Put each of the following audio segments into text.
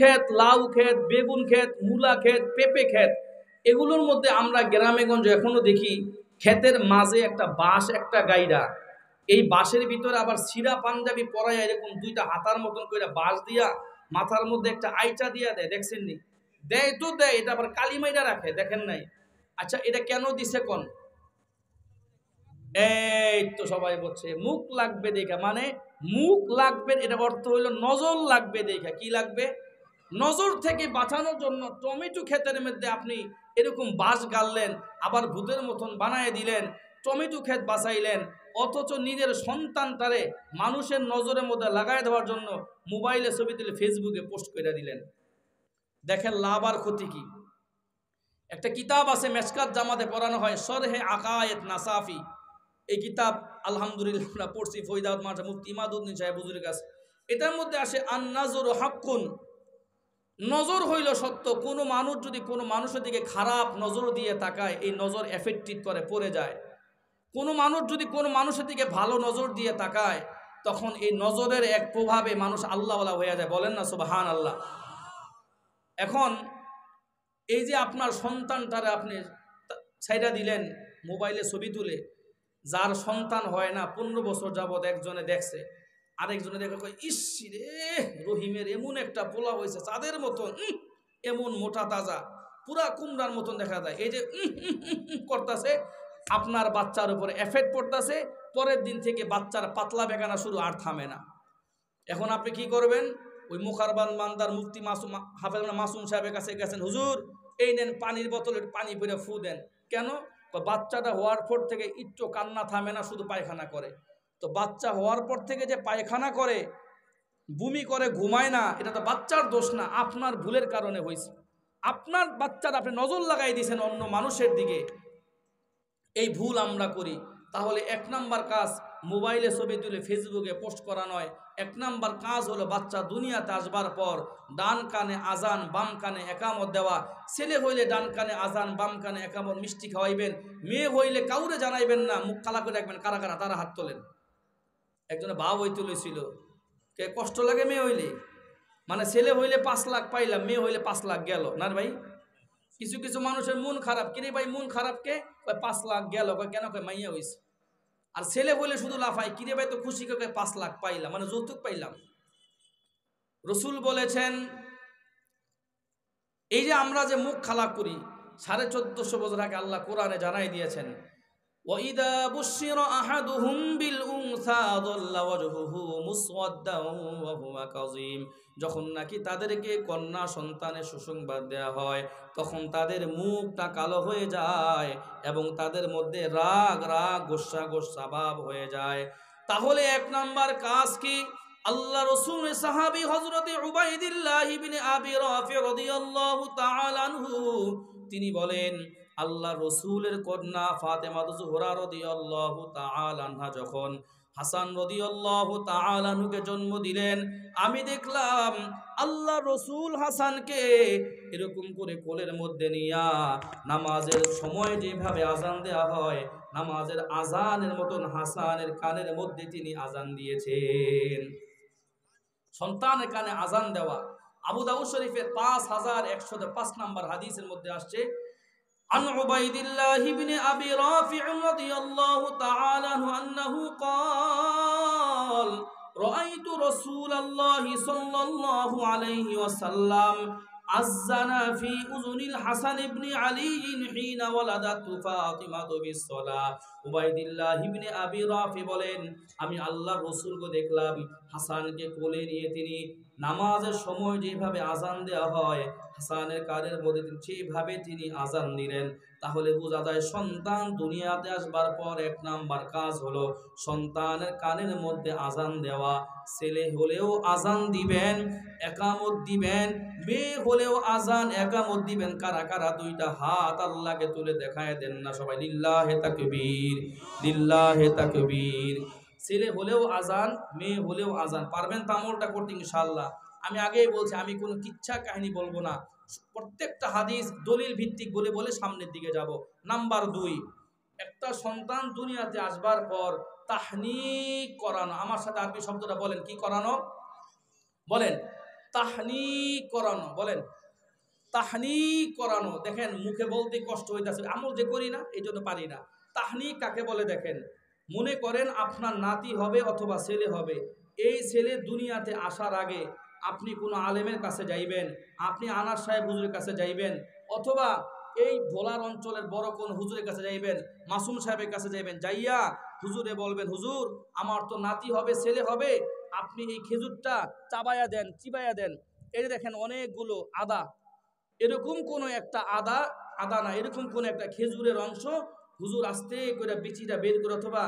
ক্ষেত, লাউ ক্ষেত, বেগুন ক্ষেত, মূলা ক্ষেত, পেঁপে ক্ষেত, এগুলোর মধ্যে আমরা গ্রামেগঞ্জে এখনো দেখি ক্ষেতের মাঝে একটা বাঁশ, একটা গাইডা, এই বাঁশের ভিতরে আবার সিরা পাঞ্জাবি পরাইয়া এরকম দুইটা হাতার মতন করে বাঁশ দিয়া মাথার মধ্যে একটা আইচা দিয়া দেয়, দেখছেন নি? দেয় তো দেয়, এটা আবার কালিমাইটা রাখে, দেখেন নাই? আচ্ছা, এটা কেন দিছে কোন? এই তো সবাই বলছে মুখ লাগবে দেখা, মানে মুখ লাগবে, এটা অর্থ হইল নজর লাগবে দেখা। কি লাগবে? নজর থেকে বাঁচানোর জন্য টমেটো ক্ষেতের মধ্যে আপনি এরকম বাঁশ গাড়লেন, আবার ভূতের মতন বানায় দিলেন, টমেটো ক্ষেত বাঁচাইলেন, অথচ নিজের সন্তানটারে মানুষের নজরের মধ্যে লাগাই দেওয়ার জন্য মোবাইলে ছবি তুলে ফেসবুকে পোস্ট করে দিলেন। দেখেন লাভ আর ক্ষতি কি? একটা কিতাব আছে, মেশকাত জামাতে পড়ানো হয়, শরহে আকায়েত নাসাফি। এই কিতাব আলহামদুলিল্লাহ আমরা পড়ছি ফরিদাবাদ মাঠে মুফতি ইমাদউদ্দিন সাহেব হুজুরের কাছে। এটার মধ্যে আসে আন-নাজরু হাক্কুন, নজর হইল সত্য। কোনো মানুষ যদি কোনো মানুষের দিকে খারাপ নজর দিয়ে তাকায়, এই নজর এফেক্টিভ করে পড়ে যায়। কোনো মানুষ যদি কোনো মানুষের দিকে ভালো নজর দিয়ে তাকায়, তখন এই নজরের এক প্রভাবে মানুষ আল্লাহওয়ালা হয়ে যায়। বলেন না সুবহান আল্লাহ। এখন এই যে আপনার সন্তানটারে আপনি ছাইড়া দিলেন মোবাইলে ছবি তুলে, যার সন্তান হয় না 15 বছর যাবৎ একজনে দেখছে, আরেকজনে দেখে কয়, ইস রে রহিমের এমন একটা পোলা হয়েছে চাঁদের মতন, এমন মোটা তাজা, পুরা কুমড়ার মতন দেখা যায়। এই যে করতেছে, আপনার বাচ্চার উপরে এফেক্ট পড়তেছে। পরের দিন থেকে বাচ্চার পাতলা বেগানা শুরু, আর থামে না। এখন আপনি কি করবেন? ওই মুখারবান মান্দার মুফতি মাসুম হাফেজ মাসুম সাহেবের কাছে গেছেন, হুজুর এই নেন পানির বোতলে পানি ভরে ফু দেন। কেন? বাচ্চাটা হওয়ার পর থেকে একটু কান্না থামে না, শুধু পায়খানা করে। তো বাচ্চা হওয়ার পর থেকে যে পায়খানা করে, বমি করে, ঘুমায় না, এটা তো বাচ্চার দোষ না, আপনার ভুলের কারণে হয়েছে। আপনার বাচ্চাটা আপনি নজর লাগাই দিয়েছেন অন্য মানুষের দিকে। এই ভুল আমরা করি। তাহলে 1 নাম্বার কাজ মোবাইলে ছবি তুলে ফেসবুকে পোস্ট করা নয়। 1 নাম্বার কাজ হলো বাচ্চা দুনিয়াতে আসবার পর ডান কানে আজান, বাম কানে একামত দেওয়া। ছেলে হইলে ডান কানে আজান, বাম কানে একামত, মিষ্টি খাওয়াইবেন। মেয়ে হইলে কাউরে জানাইবেন না, মুখ কালা করে রাখবেন। কারা কারা তারা হাত তোলেন। একজনে ভাব হইতে লইছিল, কে কষ্ট লাগে মেয়ে হইলে? মানে ছেলে হইলে 5 লাখ পাইলাম, মেয়ে হইলে 5 লাখ গেল না ভাই। কিছু কিছু মানুষের মন খারাপ, কিরে ভাই মন খারাপ কে? 5 লাখ গেল। কেন? মাইয়া হইছে। আর ছেলে বলে শুধু লাফাই, কিরে ভাই তো খুশি, 5 লাখ পাইলাম, মানে যৌতুক পাইলাম। রসুল বলেছেন, এই যে আমরা যে মুখ খালা করি, 1450 বছর আগে আল্লাহ কোরআনে জানাই দিয়েছেন, وَإِذَا بُشِّرَ أَحَدُهُم بِالْأُنثَى ظَلَّ وَجْهُهُ مُسْوَدًّا وَهُوَ كَظِيمٌ। যখন নাকি তাদেরকে কন্যা সন্তানের সুসংবাদ দেয়া হয়, তখন তাদের মুখটা কালো হয়ে যায় এবং তাদের মধ্যে রাগ রাগ, গোসা গোসা ভাব হয়ে যায়। তাহলে 1 নাম্বার কাজ কি? আল্লাহ রাসূলের সাহাবী হযরত উবাইদুল্লাহ ইবনে আবি রাফি রাদিয়াল্লাহু তাআলা আনহু তিনি বলেন, আল্লাহ রসুলের কন্যা ফাতেমা জোহরা রাদিয়াল্লাহু তাআলা আনহা যখন হাসান রাদিয়াল্লাহু তাআলা আনহুকে জন্ম দিলেন, আমি দেখলাম আল্লাহ রসুল হাসানকে এরকম করে কোলের মধ্যে নিয়া নামাজের সময় যেভাবে আজান দেওয়া হয়, নামাজের আজানের মতন হাসানের কানের মধ্যে তিনি আজান দিয়েছেন। সন্তানের কানে আজান দেওয়া। আবু দাউদ শরীফের 5105 নম্বর হাদিসের মধ্যে আসছে, عن عبيد الله بن أبي رافع رضي الله تعالى عنه أنه قال رأيت رسول الله صلى الله عليه وسلم أذن في أذن الحسن بن علي حين ولدته فاطمة بالصلاة। উবাইদুল্লাহ ইবনে আবি রাফি বলেন, আমি আল্লাহর রাসূলকে দেখলাম হাসানকে কোলে নিয়ে তিনি নামাজের সময় যেভাবে আজান দেওয়া হয়, হাসানের কানের মধ্যে যেভাবে তিনি আজান দিলেন। তাহলে বোঝা যায় সন্তান দুনিয়াতে আসবার পর 1 নাম্বার কাজ হলো সন্তানের কানের মধ্যে আজান দেওয়া। ছেলে হলেও আজান দিবেন, একামত দিবেন, মেয়ে হলেও আজান একামত দিবেন। কারা কারা 2টা হাত আল্লাহকে তুলে দেখায় দেন না সবাই? লিল্লাহে তাকবীর, লিল্লাহে তাকবীর। ছেলে হলেও আজান, মেয়ে হলেও আজান। পারবেন তো আমলটা করতে ইনশাআল্লাহ। আমি আগেই বলছি, আমি কোনো কিচ্ছা কাহিনী বলবো না, প্রত্যেকটা হাদিস দলিল ভিত্তিক বলে বলে সামনের দিকে যাব। নাম্বার 2, একটা সন্তান দুনিয়াতে আসবার পর তাহনিক করানো। আমার সাথে আরবি শব্দটা বলেন, কি করানো? বলেন। তাহনিক করানো, বলেন তাহনিক করানো। দেখেন মুখে বলতে কষ্ট হইতেছে, আমল যে করি না এই জন্য পারি না। তাহনিক কাকে বলে দেখেন, মনে করেন আপনার নাতি হবে অথবা ছেলে হবে, এই ছেলে দুনিয়াতে আসার আগে আপনি কোনো আলেমের কাছে যাইবেন, আপনি আনাস সাহেব হুজুরের কাছে যাইবেন, অথবা এই ভোলার অঞ্চলের বড় কোন হুজুরের কাছে যাইবেন, মাসুম সাহেবের কাছে যাইবেন, যাইয়া হুজুরে বলবেন, হুজুর আমার তো নাতি হবে ছেলে হবে, আপনি এই খেজুরটা চাবায়া দেন, চিবাইয়া দেন। এই দেখেন অনেকগুলো আদা, এরকম কোনো একটা আদা না, এরকম কোনো একটা খেজুরের অংশ হুজুর আস্তে করে বিচিটা বের করে অথবা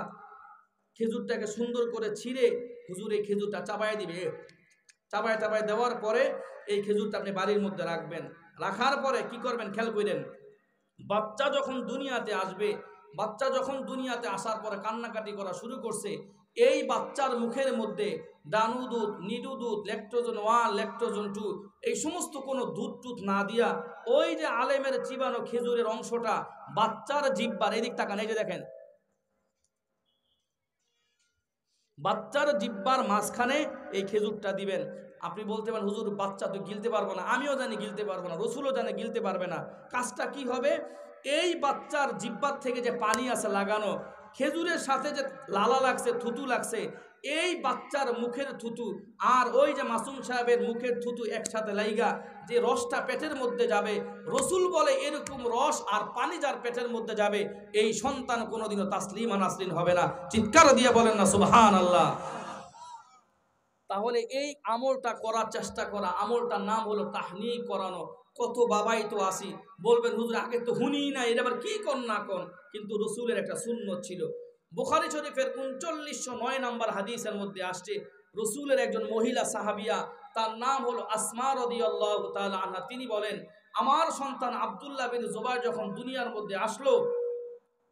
খেজুরটাকে সুন্দর করে ছিঁড়ে হুজুর এই খেজুরটা চাবাই দিবে। চাবাই দেওয়ার পরে এই খেজুরটা আপনি বাড়ির মধ্যে রাখবেন। রাখার পরে কি করবেন খেয়াল করেন, বাচ্চা যখন দুনিয়াতে আসবে, বাচ্চা যখন দুনিয়াতে আসার পরে কান্নাকাটি করা শুরু করছে, এই বাচ্চার মুখের মধ্যে ডানু দুধ, নিডু দুধ, ল্যাকটোজেন 1, ল্যাকটোজেন 2 এই সমস্ত কোনো দুধ টুধ না দিয়া ওই যে আলেমের চিবানো খেজুরের অংশটা বাচ্চার জিহ্বার, এদিক তাকান, এই যে দেখেন বাচ্চার জিহ্বার মাঝখানে এই খেজুরটা দিবেন। আপনি বলতে পারেন হুজুর বাচ্চা তো গিলতে পারবো না, আমিও জানি গিলতে পারবো না, রসুলও জানে গিলতে পারবে না। কাজটা কি হবে, এই বাচ্চার জিহ্বার থেকে যে পানি আছে লাগানো, খেজুরের সাথে যে লালা লাগছে, থুতু লাগছে, এই বাচ্চার মুখের থুতু আর ওই যে মাসুম সাহেবের মুখের থুতু একসাথে লাইগা যে রসটা পেটের মধ্যে যাবে, রসুল বলে এরকম রস আর পানি যার পেটের মধ্যে যাবে এই সন্তান কোনোদিনও তাসলিমা নাসলিন হবে না। চিৎকার দিয়ে বলেন না সুবহানাল্লাহ। তাহলে এই আমলটা করার চেষ্টা করা, আমলটার নাম হলো তাহনিক করানো। কত বাবাই তো আসি বলবেন হুজুর আগে তো হুনি না, এটা আবার কি কর না কর, কিন্তু রসুলের একটা সুন্নত ছিল। বুখারী শরীফের 3909 নম্বর হাদিসের মধ্যে আসছে, রসুলের একজন মহিলা সাহাবিয়া, তার নাম হলো আসমা রাদিয়াল্লাহু তাআলা আনহা, তিনি বলেন আমার সন্তান আব্দুল্লাহ বিন জুবাইর যখন দুনিয়ার মধ্যে আসলো,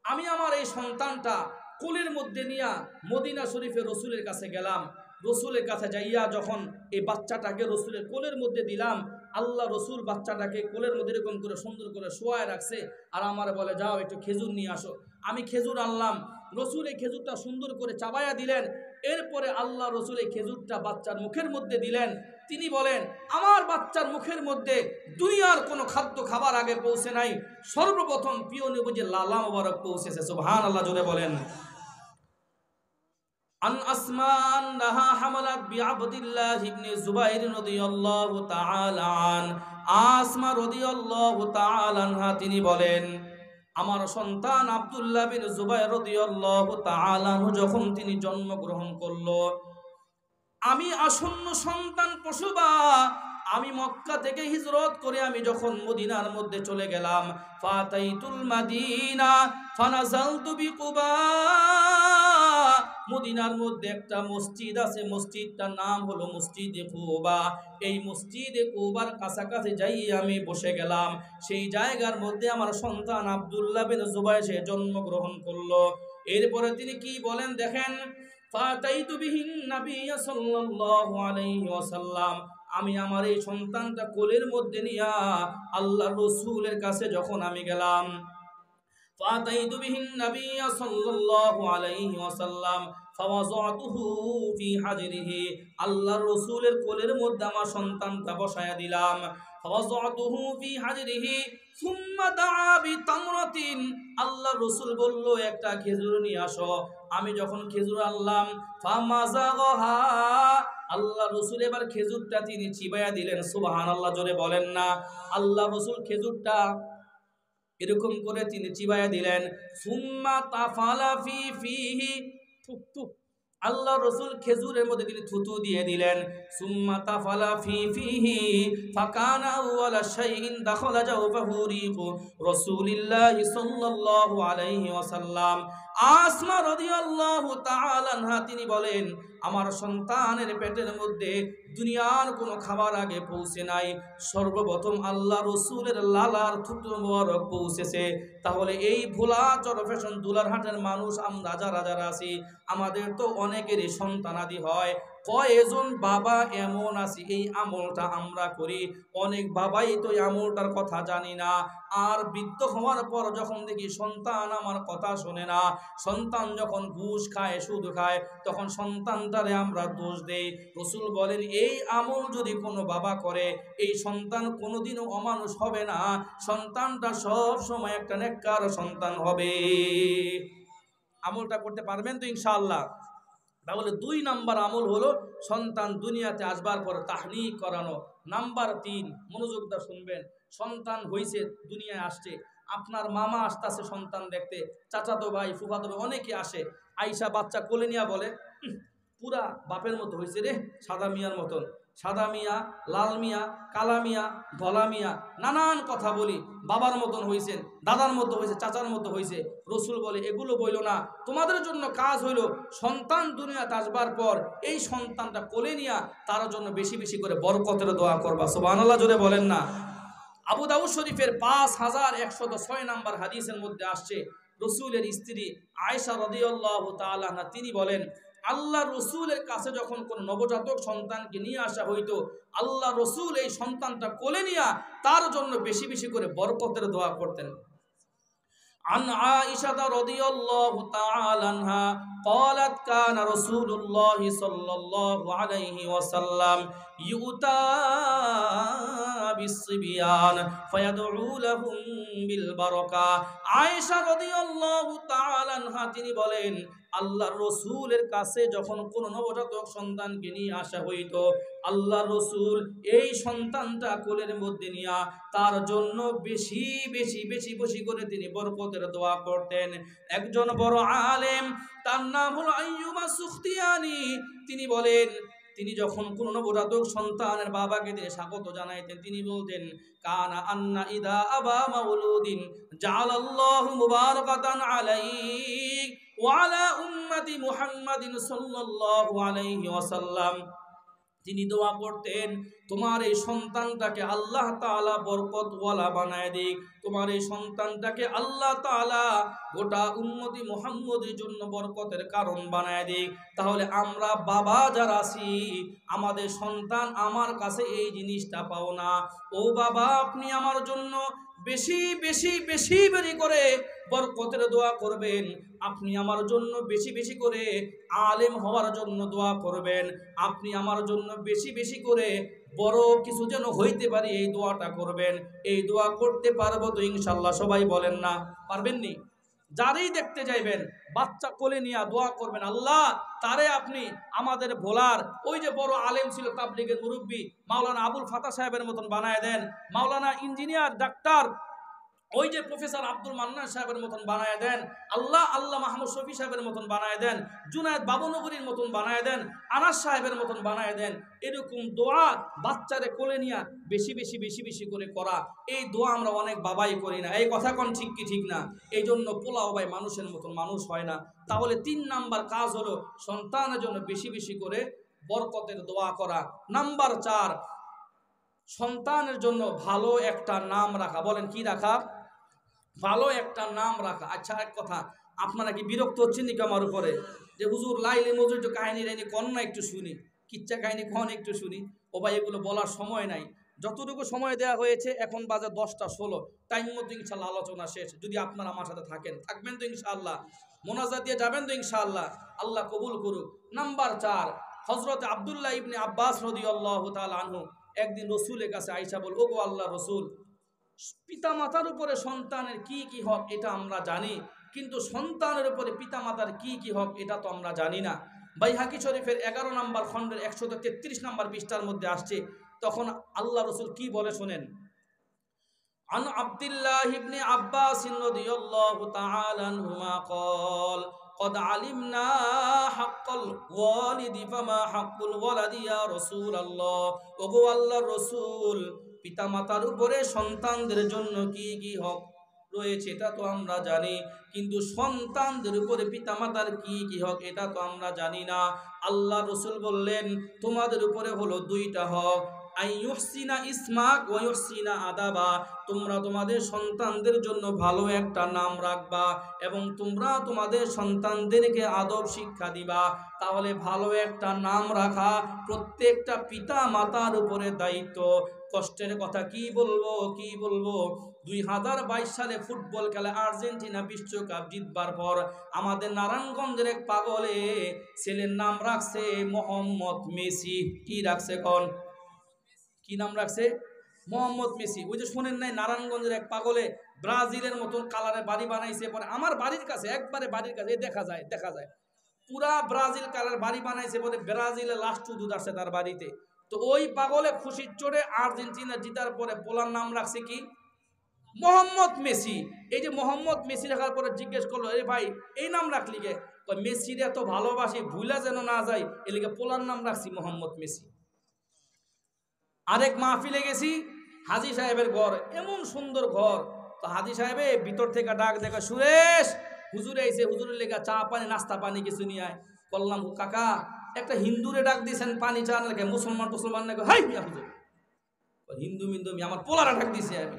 আমি আমার এই সন্তানটা কোলের মধ্যে নিয়ে মদিনা শরীফে রসুলের কাছে গেলাম। রসুলের কাছে যাইয়া যখন এই বাচ্চাটাকে রসুলের কোলের মধ্যে দিলাম, আল্লাহ রসুল বাচ্চাটাকে কোলের মধ্যে এরকম করে সুন্দর করে শোয়ায় রাখছে, আর আমার বলে যাও একটু খেজুর নিয়ে আসো। আমি খেজুর আনলাম, রসুল এই খেজুরটা সুন্দর করে চাবাইয়া দিলেন। এরপরে আল্লাহ রসুল এই খেজুরটা বাচ্চার মুখের মধ্যে দিলেন। তিনি বলেন আমার বাচ্চার মুখের মধ্যে দুনিয়ার কোনো খাদ্য খাবার আগে পৌঁছে নাই, সর্বপ্রথম প্রিয় নবীজি লালা মোবারক পৌঁছেছে। সুবহানাল্লাহ জোরে বলেন। আন আসমা আন্নাহা হামালাত বিআবদিল্লাহ ইবনে জুবাইর রাদিয়াল্লাহু তাআলা আন, আসমা রাদিয়াল্লাহু তাআলা আনহা তিনি বলেন আমার সন্তান আব্দুল্লাহ বিন জুবাইর রাদিয়াল্লাহু তাআলা আনহু যখন তিনি জন্মগ্রহণ করলো, আমি আসন্ন সন্তান প্রসবা, আমি মক্কা থেকে হিজরত করে আমি যখন মদিনার মধ্যে চলে গেলাম, ফাতাইতুল মাদিনা ফানাজালতু বিকুবা, মদিনার মধ্যে একটা মসজিদ আছে, মসজিদটার নাম হলো মসজিদে কুবা। এই মসজিদে কুবার কাছাকাছি যাই আমি বসে গেলাম। সেই জায়গার মধ্যে আমার সন্তান আব্দুল্লাহ বিন জুবাইর সে জন্মগ্রহণ করলো। এরপরে তিনি কি বলেন দেখেন, ফাতাইতু বিহিন নাবিয়্য সাল্লাল্লাহু আলাইহি ওয়াসাল্লাম, আমি আমার এই সন্তানটা কোলের মধ্যে নিয়া আল্লাহর রাসূলের কাছে যখন আমি গেলাম, ফাতাইতু বিহিন নাবিয়্য সাল্লাল্লাহু আলাইহি ওয়াসাল্লাম ফাওয়াযাতুহু ফি হাজরিহি, আল্লাহর রাসূলের কোলের মধ্যে আমার সন্তানটা বসায়া দিলাম। ফাওয়াযাতুহু ফি হাজরিহি সুম্মা দাআ বিতামরাতিন, আল্লাহর রাসূল বলল একটা খেজুর নিয়ে আসো। আমি যখন খেজুর আনলাম, ফামাযাগাহা, আল্লাহ রসুল এবার খেজুরটা তিনি চিবাইয়া দিলেন। সুবহানাল্লাহ জোরে বলেন না। আল্লাহ রসুল খেজুরটা এরকম করে তিনি চিবাইয়া দিলেন। সুম্মা তাফালা ফি ফিহি, আল্লাহ রসুল খেজুরের মধ্যে তিনি থুতু দিয়ে দিলেন। সুম্মা তাফালা ফি ফিহি ফাকানা আউয়ালা শাইইন দাখালা জাওফাহু রিহু রাসূলিল্লাহি সাল্লাল্লাহু আলাইহি ওয়াসাল্লাম। আসমা রাদিয়াল্লাহু তাআলা আনহা তিনি বলেন আমার সন্তানের পেটের মধ্যে দুনিয়ার কোনো খাবার আগে পৌঁছে নাই, সর্বপ্রথম আল্লাহ রসুলের লালার থুতু মোবারক পৌঁছেছে। তাহলে এই ভোলা চরফেশন দুলারহাটের মানুষ আমরা যারা যারা আছি, আমাদের তো অনেকেরই সন্তানাদি হয়, কয়জন বাবা এমন আছি এই আমলটা আমরা করি, অনেক বাবাই তো এই আমলটার কথা জানি না। আর বৃদ্ধ হওয়ার পর যখন দেখি সন্তান আমার কথা শোনে না, সন্তান যখন ঘুষ খায় সুদ খায়, তখন সন্তানটারে আমরা দোষ দেই। রাসূল বলেন এই আমল যদি কোনো বাবা করে, এই সন্তান কোনোদিনও অমানুষ হবে না, সন্তানটা সব সময় একটা নেককার সন্তান হবে। আমলটা করতে পারবেন তো ইনশাআল্লাহ? তাহলে 2 নাম্বার আমল হলো সন্তান দুনিয়াতে আসবার পর তাহনিক করানো। নাম্বার 3, মনোযোগ দিয়ে শুনবেন। সন্তান হইছে, দুনিয়ায় আসছে, আপনার মামা আসতেছে সন্তান দেখতে, চাচাতো ভাই ফুফাতো ভাই অনেকে আসে, আইসা বাচ্চা কোলে নিয়া বলে পুরা বাপের মতো হয়েছে রে, সাদা মিয়ার মতন। সাদা মিয়া, লাল মিয়া, কালা মিয়া, ধলা মিয়া, নানান কথা বলি, বাবার মতন হয়েছেন, দাদার মতো হয়েছে, চাচার মতো হয়েছে। রাসূল বলে এগুলো বইল না, তোমাদের জন্য কাজ হইল সন্তান দুনিয়াতে আসবার পর এই সন্তানটা কোলে নিয়া তার জন্য বেশি বেশি করে বরকতের দোয়া করবা। সুবহানাল্লাহ জোরে বলেন না। আবু দাউদ শরীফের 5106 নাম্বার হাদিসের মধ্যে আসছে, রাসূলের স্ত্রী আয়েশা রাদিয়াল্লাহু তাআলা আনহা তিনি বলেন, আল্লাহ রসুলের কাছে যখন কোন নবজাতক সন্তানকে নিয়ে আসা হইতো, আল্লাহ রসুল এই সন্তানটা কোলে নিয়া তার জন্য বেশি বেশি করে বরকতের দোয়া করতেন। عن عائشة رضي الله تعالى عنها قالت كان رسول الله صلى الله عليه وسلم يؤتى بالصبيان فيدعو لهم بالبركة। عائشة رضي الله تعالى عنها তিনি বলেন, আল্লাহর রসুলের কাছে যখন কোন নবজাতক সন্তানকে নিয়ে আসা হইতো, আল্লাহর রসুল এই সন্তানটা কোলের মধ্যে নিয়া তার জন্য বেশি বেশি বেশি বেশি করে তিনি বরকতের দোয়া করতেন। একজন বড় আলেম, তার নাম হলো আইয়ুব সুখতিয়ানি, তিনি বলেন তিনি যখন কোন নবজাতক সন্তানের বাবাকে দিয়ে স্বাগত জানাইতেন, তিনি বলতেন কানা আন্না ইদা আবা মাউলুদিন জাআলাল্লাহু মুবারাকাতান আলাইহি ওয়া আলা উম্মতি মুহাম্মাদিন সাল্লাল্লাহু আলাইহি ওয়াসাল্লাম। তিনি দোয়া করতেন তোমার এই সন্তানটাকে আল্লাহ তাআলা বরকতওয়ালা বানায় দিক, তোমার এই সন্তানটাকে আল্লাহ তাআলা গোটা উম্মতি মুহাম্মদের জন্য বরকতের কারণ বানায় দিক। তাহলে আমরা বাবা যারা আছি, আমাদের সন্তান আমার কাছে এই জিনিসটা পাও না, ও বাবা আপনি আমার জন্য বেশি বেশি বেশি বেশি করে বরকতের দোয়া করবেন, আপনি আমার জন্য বেশি বেশি করে আলেম হওয়ার জন্য দোয়া করবেন, আপনি আমার জন্য বেশি বেশি করে বড় কিছু যেন হইতে পারি এই দোয়াটা করবেন। এই দোয়া করতে পারবো তো ইনশাল্লাহ? সবাই বলেন না, পারবেন নি? যারাই দেখতে যাইবেন বাচ্চা কোলে নিয়ে দোয়া করবেন, আল্লাহ তারে আপনি আমাদের ভোলার ওই যে বড় আলেম ছিল তাবলীগের মুরব্বী মাওলানা আবুল ফাতা সাহেবের মতন বানায় দেন, মাওলানা ইঞ্জিনিয়ার ডাক্তার ওই যে প্রফেসর আব্দুল মান্নান সাহেবের মতন বানায় দেন, আল্লাহ আল্লাহ মাহমুদ শফি সাহেবের মতন বানায় দেন, জুনায়েদ বাবুনগরীর মতন বানায় দেন, আনাস সাহেবের মতন বানায় দেন। এরকম দোয়া বাচ্চারে কোলে নিয়ে বেশি বেশি বেশি বেশি করে করা, এই দোয়া আমরা অনেক বাবাই করি না। এই কথা কোন ঠিক কি ঠিক না? এই জন্য পোলাও ভাই মানুষের মতন মানুষ হয় না। তাহলে 3 নাম্বার কাজ হলো সন্তানের জন্য বেশি বেশি করে বরকতের দোয়া করা। নাম্বার 4, সন্তানের জন্য ভালো একটা নাম রাখা। বলেন কি রাখা? ভালো একটা নাম রাখা। আচ্ছা এক কথা, আপনারা কি বিরক্ত হচ্ছেন নাকি আমার উপরে যে হুজুর লাইলে মজুর একটু কাহিনী রাইনি কন্যা একটু শুনি, কিচ্ছা কাহিনী কন একটু শুনি? ও ভাই এগুলো বলার সময় নাই, যতটুকু সময় দেওয়া হয়েছে এখন বাজে 10টা 16, টাইম মতো ইনশাল্লাহ আলোচনা শেষ। যদি আপনারা আমার সাথে থাকবেন তো ইনশাআল্লাহ, মোনাজাত দিয়ে যাবেন তো ইনশাআল্লাহ, আল্লাহ কবুল করুক। নাম্বার 4, হযরত আব্দুল্লাহ ইবনে আব্বাস রাদিয়াল্লাহু তাআলা আনহু একদিন রসুলের কাছে আয়েশা বল, ওগো আল্লাহ রসুল, পিতা মাতার উপরে সন্তানের কি কি হক এটা আমরা জানি, কিন্তু সন্তানের উপরে পিতা মাতার কি কি হক এটা তো আমরা জানি না। বাইহাকি শরীফের 11 নম্বর খণ্ডের 133 নম্বর পৃষ্ঠার মধ্যে আসছে। তখন আল্লাহ রসুল কি বলে শোনেন, আন আব্দুল্লাহ ইবনে আব্বাস রাদিয়াল্লাহু তাআলা আনহুমা قال قد علمنا حق الوالد فما حق الولد يا رسول الله। ওগো আল্লাহর রাসূল, পিতামাতার উপরে সন্তানদের জন্য কি কি হক রয়েছে এটা তো আমরা জানি, কিন্তু সন্তানদের উপরে পিতামাতার কি কি হক এটা তো আমরা জানি না। আল্লাহ রসুল বললেন তোমাদের উপরে হলো 2টা হক, আইয়ুহসিনা ইসমাক ওয়া ইউহসিনা আদাবা, তোমরা তোমাদের সন্তানদের জন্য ভালো একটা নাম রাখবা এবং তোমরা তোমাদের সন্তানদেরকে আদব শিক্ষা দিবা। তাহলে ভালো একটা নাম রাখা প্রত্যেকটা পিতা মাতার উপরে দায়িত্ব। কষ্টের কথা কি বলবো 2022 সালে ফুটবল খেলা আর্জেন্টিনা বিশ্বকাপ জিতবার পর আমাদের নারায়ণগঞ্জের এক পাগলে ছেলের নাম রাখছে মোহাম্মদ মেসি। কি রাখছে কোন, কি নাম রাখছে? মোহাম্মদ মেসি। ওই যে শোনেন নাই, নারায়ণগঞ্জের এক পাগলে ব্রাজিলের মতন কালারের বাড়ি বানাইছে। পরে আমার বাড়ির কাছে, একবারে বাড়ির কাছে দেখা যায় পুরা ব্রাজিল কালার বাড়ি বানাইছে। বলে ব্রাজিলের লাস্ট দুধ আসছে তার বাড়িতে। তো ওই পাগলে খুশির চড়ে আর্জেন্টিনা জিতার পরে পোলার নাম রাখছে কি? মোহাম্মদ মেসি। এই যে মোহাম্মদ মেসি রাখার পরে জিজ্ঞেস করলো, এ ভাই এই নাম রাখলি কে? মেসির এত ভালোবাসি, ভুলা যেন না যায়, এলিগে পোলার নাম রাখছি মোহাম্মদ মেসি। আরেক মাহফিলে গেছি, হাজী সাহেবের ঘর, এমন সুন্দর ঘর। তো হাজী সাহেবে ভিতর থেকে ডাক দেখা, সুরেশ হুজুর আইছে, হুজুরের লেগা চা পানি নাস্তা পানি কিছু নিয়ে আয়। বললাম কাকা একটা হিন্দুরে ডাক দিয়েছেন পানি চা না, মুসলমান নাকি? হাই মিয়া হুজুর, হিন্দু মিন্দু আমার পোলারা ডাক দিয়েছে। আমি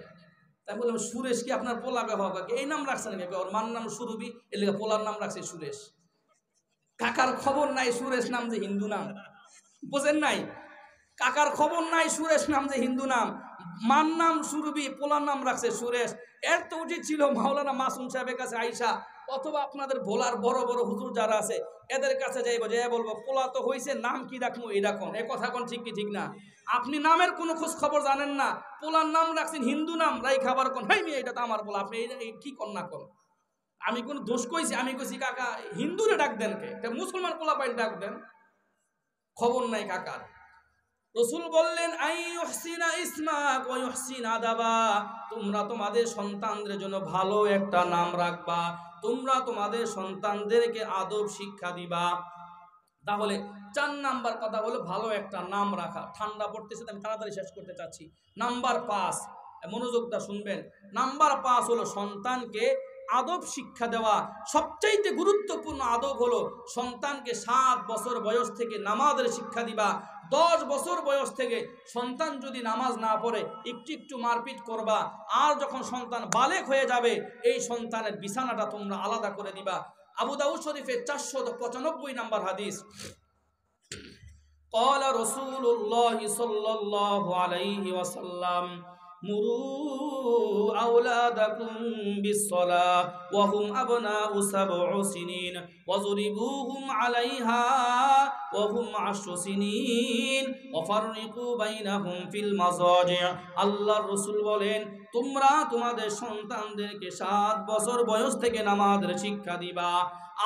তাই বললাম সুরেশ কি আপনার পোলাকে হবে? এই নাম রাখছেন নাকি? ওর মার নাম সুরভি, এর লেগে পোলার নাম রাখছে সুরেশ। কাকার খবর নাই সুরেশ নাম যে হিন্দু নাম, বোঝেন নাই? কাকার খবর নাই সুরেশ নাম যে হিন্দু নাম। মার নাম সুরভি, পোলার নাম রাখছে সুরেশ। এর তো উচিত ছিল মাওলানা মাসুম সাহেবের কাছে আইসা, অথবা আপনাদের ভোলার বড় বড় হুজুর যারা আছে এদের কাছে যাইব, যাই বলবো পোলা তো হয়েছে, নাম কি রাখবো এরকম। এ কথা কোন ঠিক কি ঠিক না? আপনি নামের কোনো খোঁজ খবর জানেন না, পোলার নাম রাখছেন হিন্দু নাম, রাই খাবার কোন হাই মেয়ে এটা তো আমার পোলা, আপনি কি কর না কর। আমি কোন দোষ কইছি? আমি কইছি কাকা হিন্দুরে ডাক দেন কে, মুসলমান পোলা পাইন ডাক দেন, খবর নাই কাকার। রসুল বললেন আইয়ুহসিনা ইসমাক ওয়া ইউহসিনা আদাবা, তোমরা তোমাদের সন্তানদের জন্য ভালো একটা নাম রাখবা, তোমরা তোমাদের সন্তানদেরকে আদব শিক্ষা দিবা। তাহলে 4 নাম্বার কথা হলো ভালো একটা নাম রাখা। ঠান্ডা পড়তেছে, আমি তাড়াতাড়ি শেষ করতে চাচ্ছি। নাম্বার 5, মনোযোগটা শুনবেন। নাম্বার 5 হলো সন্তানকে আদব শিক্ষা দেওয়া। সবচাইতে গুরুত্বপূর্ণ আদব হলো সন্তানকে 7 বছর বয়স থেকে নামাজের শিক্ষা দিবা। 10 বছর বয়স থেকে সন্তান যদি নামাজ না পড়ে একটু একটু মারপিট করবা। আর যখন সন্তান বালেগ হয়ে যাবে এই সন্তানের বিছানাটা তোমরা আলাদা করে দিবা। আবু দাউদ শরীফের 495 নাম্বার হাদিস, قال رسول الله صلى الله عليه وسلم مروا أولادكم بالصلاة وهم أبناء 7 سنين وضربوهم عليها وهم 10 سنين وفرقوا بينهم في المضاجع। আল্লাহর রাসূল বলেন তোমরা তোমাদের সন্তানদেরকে 7 বছর বয়স থেকে নামাজের শিক্ষা দিবা।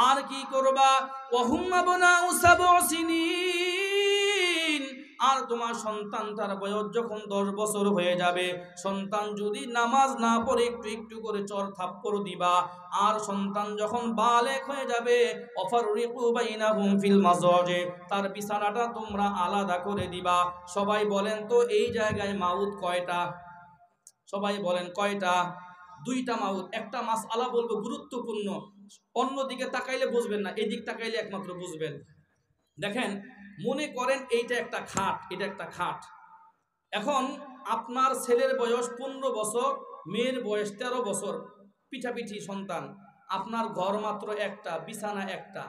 আর কি করবা? ওয়াহুম আবনাউ 7 সিনিন, আর তোমার সন্তান তার বয়স যখন 10 বছর হয়ে যাবে, সন্তান যদি নামাজ না পড়ে একটু একটু করে চর থাপ্পড় দিবা। আর সন্তান যখন বালেগ হয়ে যাবে অফাররিকু বাইনাহুম ফিল মাজাজি, তার বিছানাটা তোমরা আলাদা করে দিবা। সবাই বলেন তো এই জায়গায় মাউত কয়টা? সবাই বলেন কয়টা? 2টা মাউত। একটা মাসআলা বলবো গুরুত্বপূর্ণ, অন্যদিকে তাকাইলে বুঝবেন না, এদিক তাকাইলে একমাত্র বুঝবেন। দেখেন, মনে করেন এইটা একটা খাট, এটা একটা খাট। এখন আপনার ছেলের বয়স 15 বছর, মেয়ের বয়স 13 বছর, পিঠাপিঠি সন্তান। আপনার ঘর মাত্র একটা, বিছানা একটা।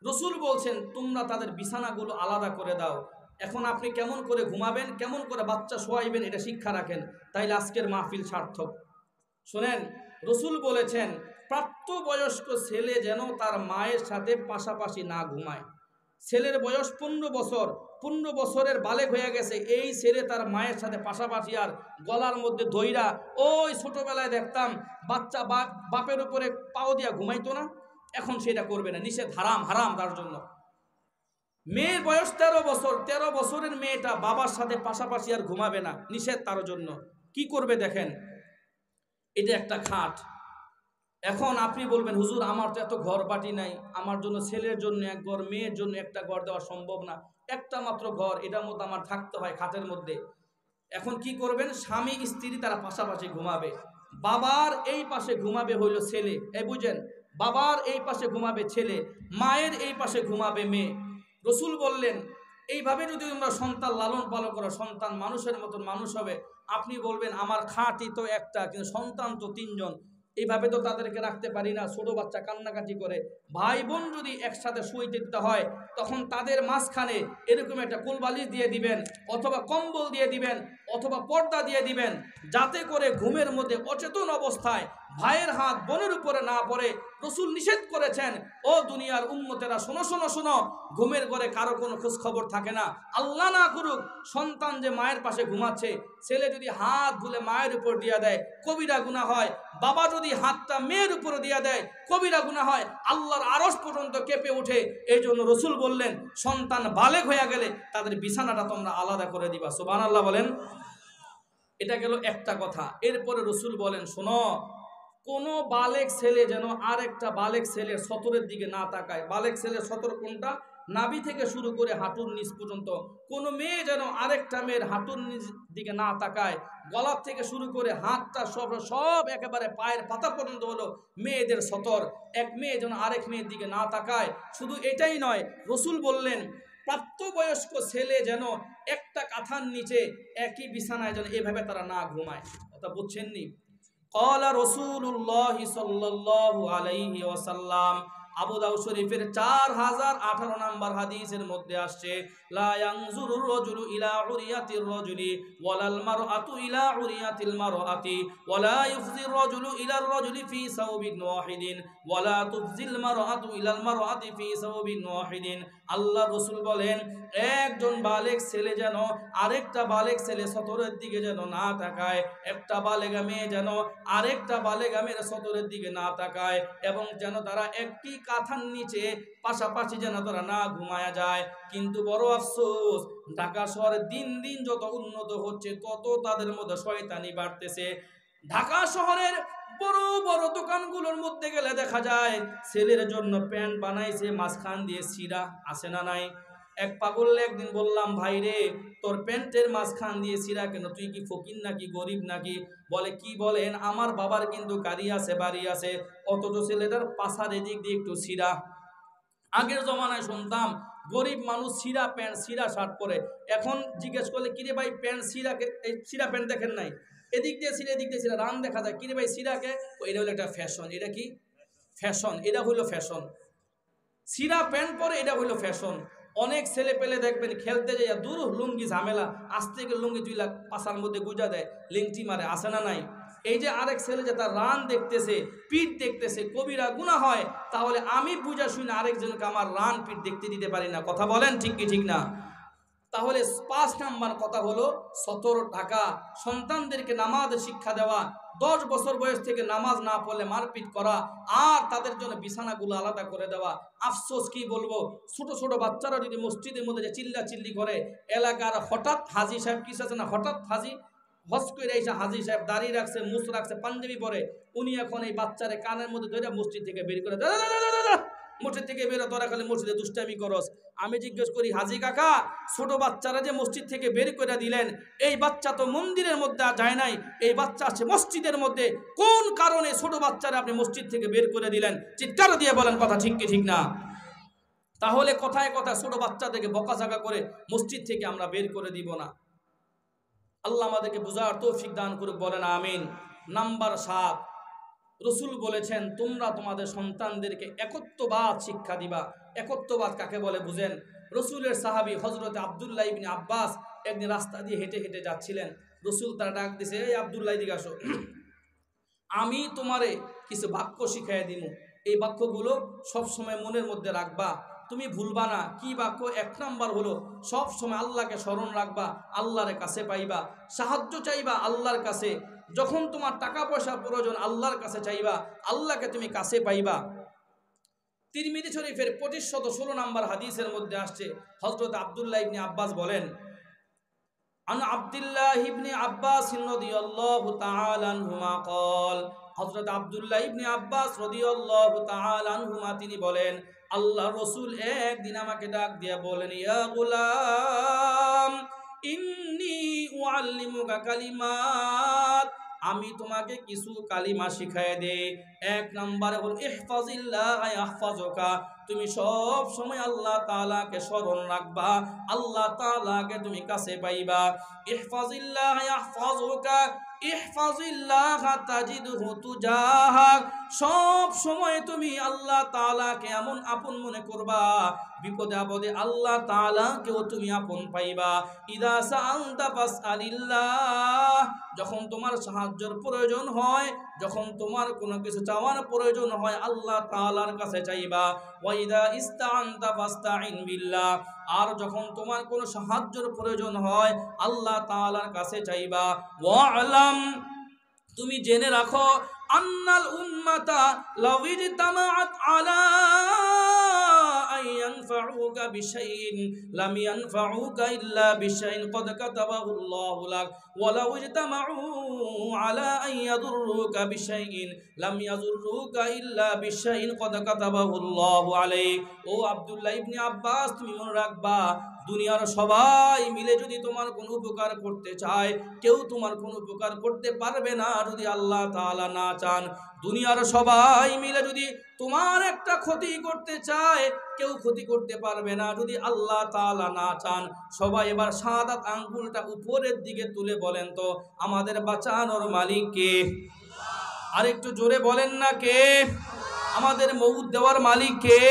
রসুল বলছেন তোমরা তাদের বিছানাগুলো আলাদা করে দাও। এখন আপনি কেমন করে ঘুমাবেন, কেমন করে বাচ্চা শোয়াইবেন, এটা শিক্ষা রাখেন, তাইলে আজকের মাহফিল সার্থক। শোনেন, রসুল বলেছেন প্রাপ্তবয়স্ক ছেলে যেন তার মায়ের সাথে পাশাপাশি না ঘুমায়। ছেলের বয়স 15 বছর, 15 বছরের বালেগ হয়ে গেছে, এই ছেলে তার মায়ের সাথে পাশাপাশি আর গলার মধ্যে দইরা, ওই ছোটবেলায় দেখতাম বাচ্চা বাপের উপরে পাও দিয়া ঘুমাইতো না, এখন সেটা করবে না, নিষেধ, হারাম, হারাম তার জন্য। মেয়ের বয়স 13 বছর, 13 বছরের মেয়েটা বাবার সাথে পাশাপাশি আর ঘুমাবে না, নিষেধ তার জন্য। কি করবে দেখেন, এটা একটা খাট। এখন আপনি বলবেন হুজুর আমার তো এত ঘর বাটি নাই, আমার জন্য ছেলের জন্য এক ঘর, মেয়ের জন্য একটা ঘর দেওয়া সম্ভব না, একটা মাত্র ঘর, এটার মধ্যে আমার থাকতে হয় খাটের মধ্যে। এখন কি করবেন? স্বামী স্ত্রী তারা পাশাপাশি ঘুমাবে। বাবার এই পাশে ঘুমাবে হইল ছেলে, এই বুঝেন, বাবার এই পাশে ঘুমাবে ছেলে, মায়ের এই পাশে ঘুমাবে মেয়ে। রসুল বললেন এইভাবে যদি তোমরা সন্তান লালন পালন করো, সন্তান মানুষের মতন মানুষ হবে। আপনি বলবেন আমার খাঁটি তো একটা, কিন্তু সন্তান তো তিনজন, এইভাবে তো তাদেরকে রাখতে পারি না। ছোট বাচ্চা কান্নাকাটি করে, ভাই বোন যদি একসাথে শুইতে দিতে হয়, তখন তাদের মাঝখানে এরকম একটা কোলবালিশ দিয়ে দিবেন, অথবা কম্বল দিয়ে দিবেন, অথবা পর্দা দিয়ে দিবেন, যাতে করে ঘুমের মধ্যে অচেতন অবস্থায় ভাইয়ের হাত বোনের উপরে না পড়ে। রসুল নিষেধ করেছেন, ও দুনিয়ার উম্মতেরা শোনো শোনো শোনো, ঘুমের ঘরে কারো কোনো খোঁজ খবর থাকে না। আল্লাহ না করুক সন্তান যে মায়ের পাশে ঘুমাচ্ছে, ছেলে যদি হাত ভুলে মায়ের উপর দিয়ে দেয়, কবিরা গুনাহ হয়। বাবা যদি হাতটা মেয়ের উপরে দিয়ে দেয়, কবিরা গুনাহ হয়। আল্লাহর আরশ পর্যন্ত কেঁপে ওঠে। এই জন্য রসুল বললেন, সন্তান বালেগ হয়ে গেলে তাদের বিছানাটা তোমরা আলাদা করে দিবা। সুবহানাল্লাহ বলেন। এটা গেল একটা কথা। এরপরে রসুল বলেন, শোনো, কোনো বালেক ছেলে যেন আরেকটা বালেক ছেলের সতরের দিকে না তাকায়। বালেক ছেলের সতর কোনটা? নাভি থেকে শুরু করে হাঁটুর নিচ পর্যন্ত। কোনো মেয়ে যেন আরেকটা মেয়ের হাঁটুর নিচ দিকে না তাকায়। গলার থেকে শুরু করে হাতটা সব একেবারে পায়ের পাতা পর্যন্ত হলো মেয়েদের সতর। এক মেয়ে যেন আরেক মেয়ের দিকে না তাকায়। শুধু এটাই নয়, রসুল বললেন প্রাপ্তবয়স্ক ছেলে যেন একটা কাঁথার নিচে একই বিছানায় যেন এভাবে তারা না ঘুমায়। কথা বুঝছেননি? ক্বালা রাসূলুল্লাহ সাল্লাল্লাহু আলাইহি ওয়াসাল্লাম, আবু দাউদ শরীফের 4018 নম্বর হাদিসের মধ্যে আসছে, লা ইয়ানজুরুর রাজুলু ইলা উরিয়াতির রাজুলি ওয়ালাল মারআতু ইলা উরিয়াতিল মারআতি ওয়ালা ইফজির রাজুলু ইলার রাজুলি ফি সাওবিন ওয়াহিদিন ওয়ালা তুফজিল মারআতু ইলাল মারআতি ফি সাওবিন ওয়াহিদিন। আল্লাহ রাসূল বলেন, একজন বালেগ ছেলে যেন আরেকটা বালেগ ছেলে সতরের দিকে যেন না তাকায়, একটা বালেগা মেয়ে যেন আরেকটা বালেগা মেয়ের সতরের দিকে না তাকায়, এবং যেন তারা একটি কাঁথার নিচে পাশাপাশি যেন তারা না ঘুমায়া যায়। কিন্তু বড় আফসোস, ঢাকা শহরে দিন দিন যত উন্নত হচ্ছে তত তাদের মধ্যে শয়তানি বাড়তেছে। ঢাকা শহরের বড় বড় দোকানগুলোর মধ্যে গেলে দেখা যায় ছেলের জন্য প্যান্ট বানাইছে, মাঝখান দিয়ে ছিঁড়া, আছে না নাই? এক পাগল একদিন বললাম, ভাই রে, তোর প্যান্টের মাঝখান দিয়ে ছিঁড়া কেন? তুই কি ফকির নাকি, গরিব নাকি? বলে, কি বলেন, আমার বাবার কিন্তু গাড়ি আছে, বাড়ি আছে, অথচ ছেলেটার পাছার এদিক দিয়ে একটু ছিঁড়া। আগের জমানায় শুনতাম গরিব মানুষ ছিঁড়া প্যান্ট ছিঁড়া শার্ট পরে। এখন জিজ্ঞেস করলে, কিরে ভাই প্যান্ট ছিঁড়াকে, এই ছিঁড়া প্যান্ট দেখেন নাই, এদিক দিয়ে ছিঁড়া এদিক দিয়ে ছিঁড়া রান দেখা যায়, কিরে ভাই ছিঁড়াকে? এটা হলো একটা ফ্যাশন। এটা কি ফ্যাশন? এটা হইলো ফ্যাশন। ছিঁড়া প্যান্ট পরে এটা হইলো ফ্যাশন। অনেক ছেলে পেলে দেখবেন খেলতে যাইয়া দূর লুঙ্গি ঝামেলা, আজ থেকে লুঙ্গি 2 লাখ পাশার মধ্যে গুজা দেয়, লিংটি মারে, আসে না নাই? এই যে আরেক ছেলে যে তার রান দেখতেছে, পিঠ দেখতেছে, কবিরা গুনাহ হয়। তাহলে আমি বুঝা শুনে আরেকজনকে আমার রান পিঠ দেখতে দিতে পারি না। কথা বলেন ঠিক কি ঠিক না? তাহলে 5 নাম্বার কথা হলো সতর ঢাকা, সন্তানদেরকে নামাজের শিক্ষা দেওয়া, 10 বছর বয়স থেকে নামাজ না পড়লে মারপিট করা, আর তাদের জন্য বিছানাগুলো আলাদা করে দেওয়া। আফসোস কি বলবো, ছোট ছোট বাচ্চারা যদি মসজিদের মধ্যে চিল্লা চিল্লি করে, এলাকার হঠাৎ হাজি সাহেব, কিছু আছে না, হঠাৎ হাজি হজ করে এসে হাজি সাহেব দাঁড়িয়ে রাখছে, মুছ রাখছে, পাঞ্জাবি পরে, উনি এখন এই বাচ্চারে কানের মধ্যে ধরে মসজিদ থেকে বের করে, মসজিদ থেকে বেরো, তোরা খালি মসজিদে দুষ্টামি করস। আমি জিজ্ঞেস করি, হাজি কাকা, ছোট বাচ্চারা যে মসজিদ থেকে বের করে দিলেন, এই বাচ্চা তো মন্দিরের মধ্যে যায় নাই, এই বাচ্চা আছে মসজিদের মধ্যে, কোন কারণে ছোট বাচ্চারা আপনি মসজিদ থেকে বের করে দিলেন? চিৎকার দিয়ে বলেন, কথা ঠিক কি ঠিক না? তাহলে কথায় কথা ছোট বাচ্চাদেরকে বকাঝকা করে মসজিদ থেকে আমরা বের করে দিব না। আল্লাহ আমাদেরকে বুঝার তৌফিক দান করুক, বলেন আমিন। নাম্বার 7, রসুল বলেছেন, তোমরা তোমাদের সন্তানদেরকে একত্ববাদ শিক্ষা দিবা। একত্ববাদ কাকে বলে বুঝেন? রসুলের সাহাবী হযরত আব্দুল্লাহ ইবনে আব্বাস একদিন রাস্তা দিয়ে হেঁটে হেঁটে যাচ্ছিলেন। রসুল তার ডাক দিছে, এই আব্দুল্লাহ দিকে আসো, আমি তোমারে কিছু বাক্য শিখাই দিব। এই বাক্যগুলো সবসময় মনের মধ্যে রাখবা, তুমি ভুলবা না। কি বাক্য? 1 নাম্বার হলো সব সময় আল্লাহকে স্মরণ রাখবা, আল্লাহর কাছে পাইবা, সাহায্য চাইবা আল্লাহর কাছে। যখন তোমার টাকা পয়সা প্রয়োজন আল্লাহর কাছে চাইবা, আল্লাহকে তুমি কাছে পাইবা। তিরমিজি শরীফের 2516 নাম্বার হাদিসের মধ্যে আসছে, হযরত আব্দুল্লাহ ইবনে আব্বাস বলেন, আন আব্দুল্লাহ ইবনে আব্বাস রাদিয়াল্লাহু তাআলা আনহুমা قال, হযরত আব্দুল্লাহ ইবনে আব্বাস রাদিয়াল্লাহু তাআলা আনহুমা তিনি বলেন, আল্লাহর রাসূল একদিন আমাকে ডাক দিয়ে বলেন, ইয়া গোলাম ইন্নী উআল্লিমুকা কালিমাত, আমি তোমাকে কিছু কালিমা শিখায় দেই। 1 নম্বরে হলো ইহফাজিল্লাহ ইয়াহফাজুকা, তুমি সব সময় আল্লাহ তাআলাকে স্মরণ রাখবা, আল্লাহ তাআলাকে তুমি কাছে পাইবা। ইহফাজিল্লাহ ইয়াহফাজুকা ইহফাজিল্লাহ তাজিদহু তুজাহাক। সব সময় তুমি আল্লাহ তাআলাকে এমন আপন মনে করবা, বিপদে আপদে আল্লাহ তাআলাকেও তুমি আপন পাইবা। ইদা সাআলতা ফাসআলিল্লাহ, যখন তোমার সাহায্যের প্রয়োজন হয়, যখন তোমার কোনো কিছু চাওয়ার প্রয়োজন হয়, আল্লাহ তাআলার কাছে চাইবা। ওয়া ইদা ইসতাআনতা ফাসতাইন বিল্লাহ, আর যখন তোমার কোনো সাহায্যের প্রয়োজন হয় আল্লাহ তাআলার কাছে চাইবা। ওয়া'লাম, তুমি জেনে রাখো, আন্নাল উম্মাতা লাউ ইজতামাআত আলা আন ইয়ানফাউকা বিশাইইন লাম ইয়ানফাউকা ইল্লা বিশাইইন ক্বাদ কাতাবাহু আল্লাহু লাক ওয়া লাউ ইজতামাউ আলা আন ইয়াদুররুকা বিশাইইন লাম ইয়াদুররুকা ইল্লা বিশাইইন ক্বাদ কাতাবাহু আল্লাহু আলাইক। ও আব্দুল্লাহ ইবনে আব্বাস, তুমি মনে রাখবা, দুনিয়ার সবাই মিলে যদি তোমার কোনো উপকার করতে চায়, কেউ তোমার কোনো উপকার করতে পারবে না যদি আল্লাহ তাআলা না চান। দুনিয়ার সবাই মিলে যদি তোমার একটা ক্ষতি করতে চায়, কেউ ক্ষতি করতে পারবে না যদি আল্লাহ তাআলা না চান। সবাই এবার শাহাদাত আঙ্গুলটা উপরের দিকে তুলে বলেন তো, আমাদের বাঁচানোর মালিক কে? আর একটু জোরে বলেন না, কে? আমাদের মউত দেওয়ার মালিক কে?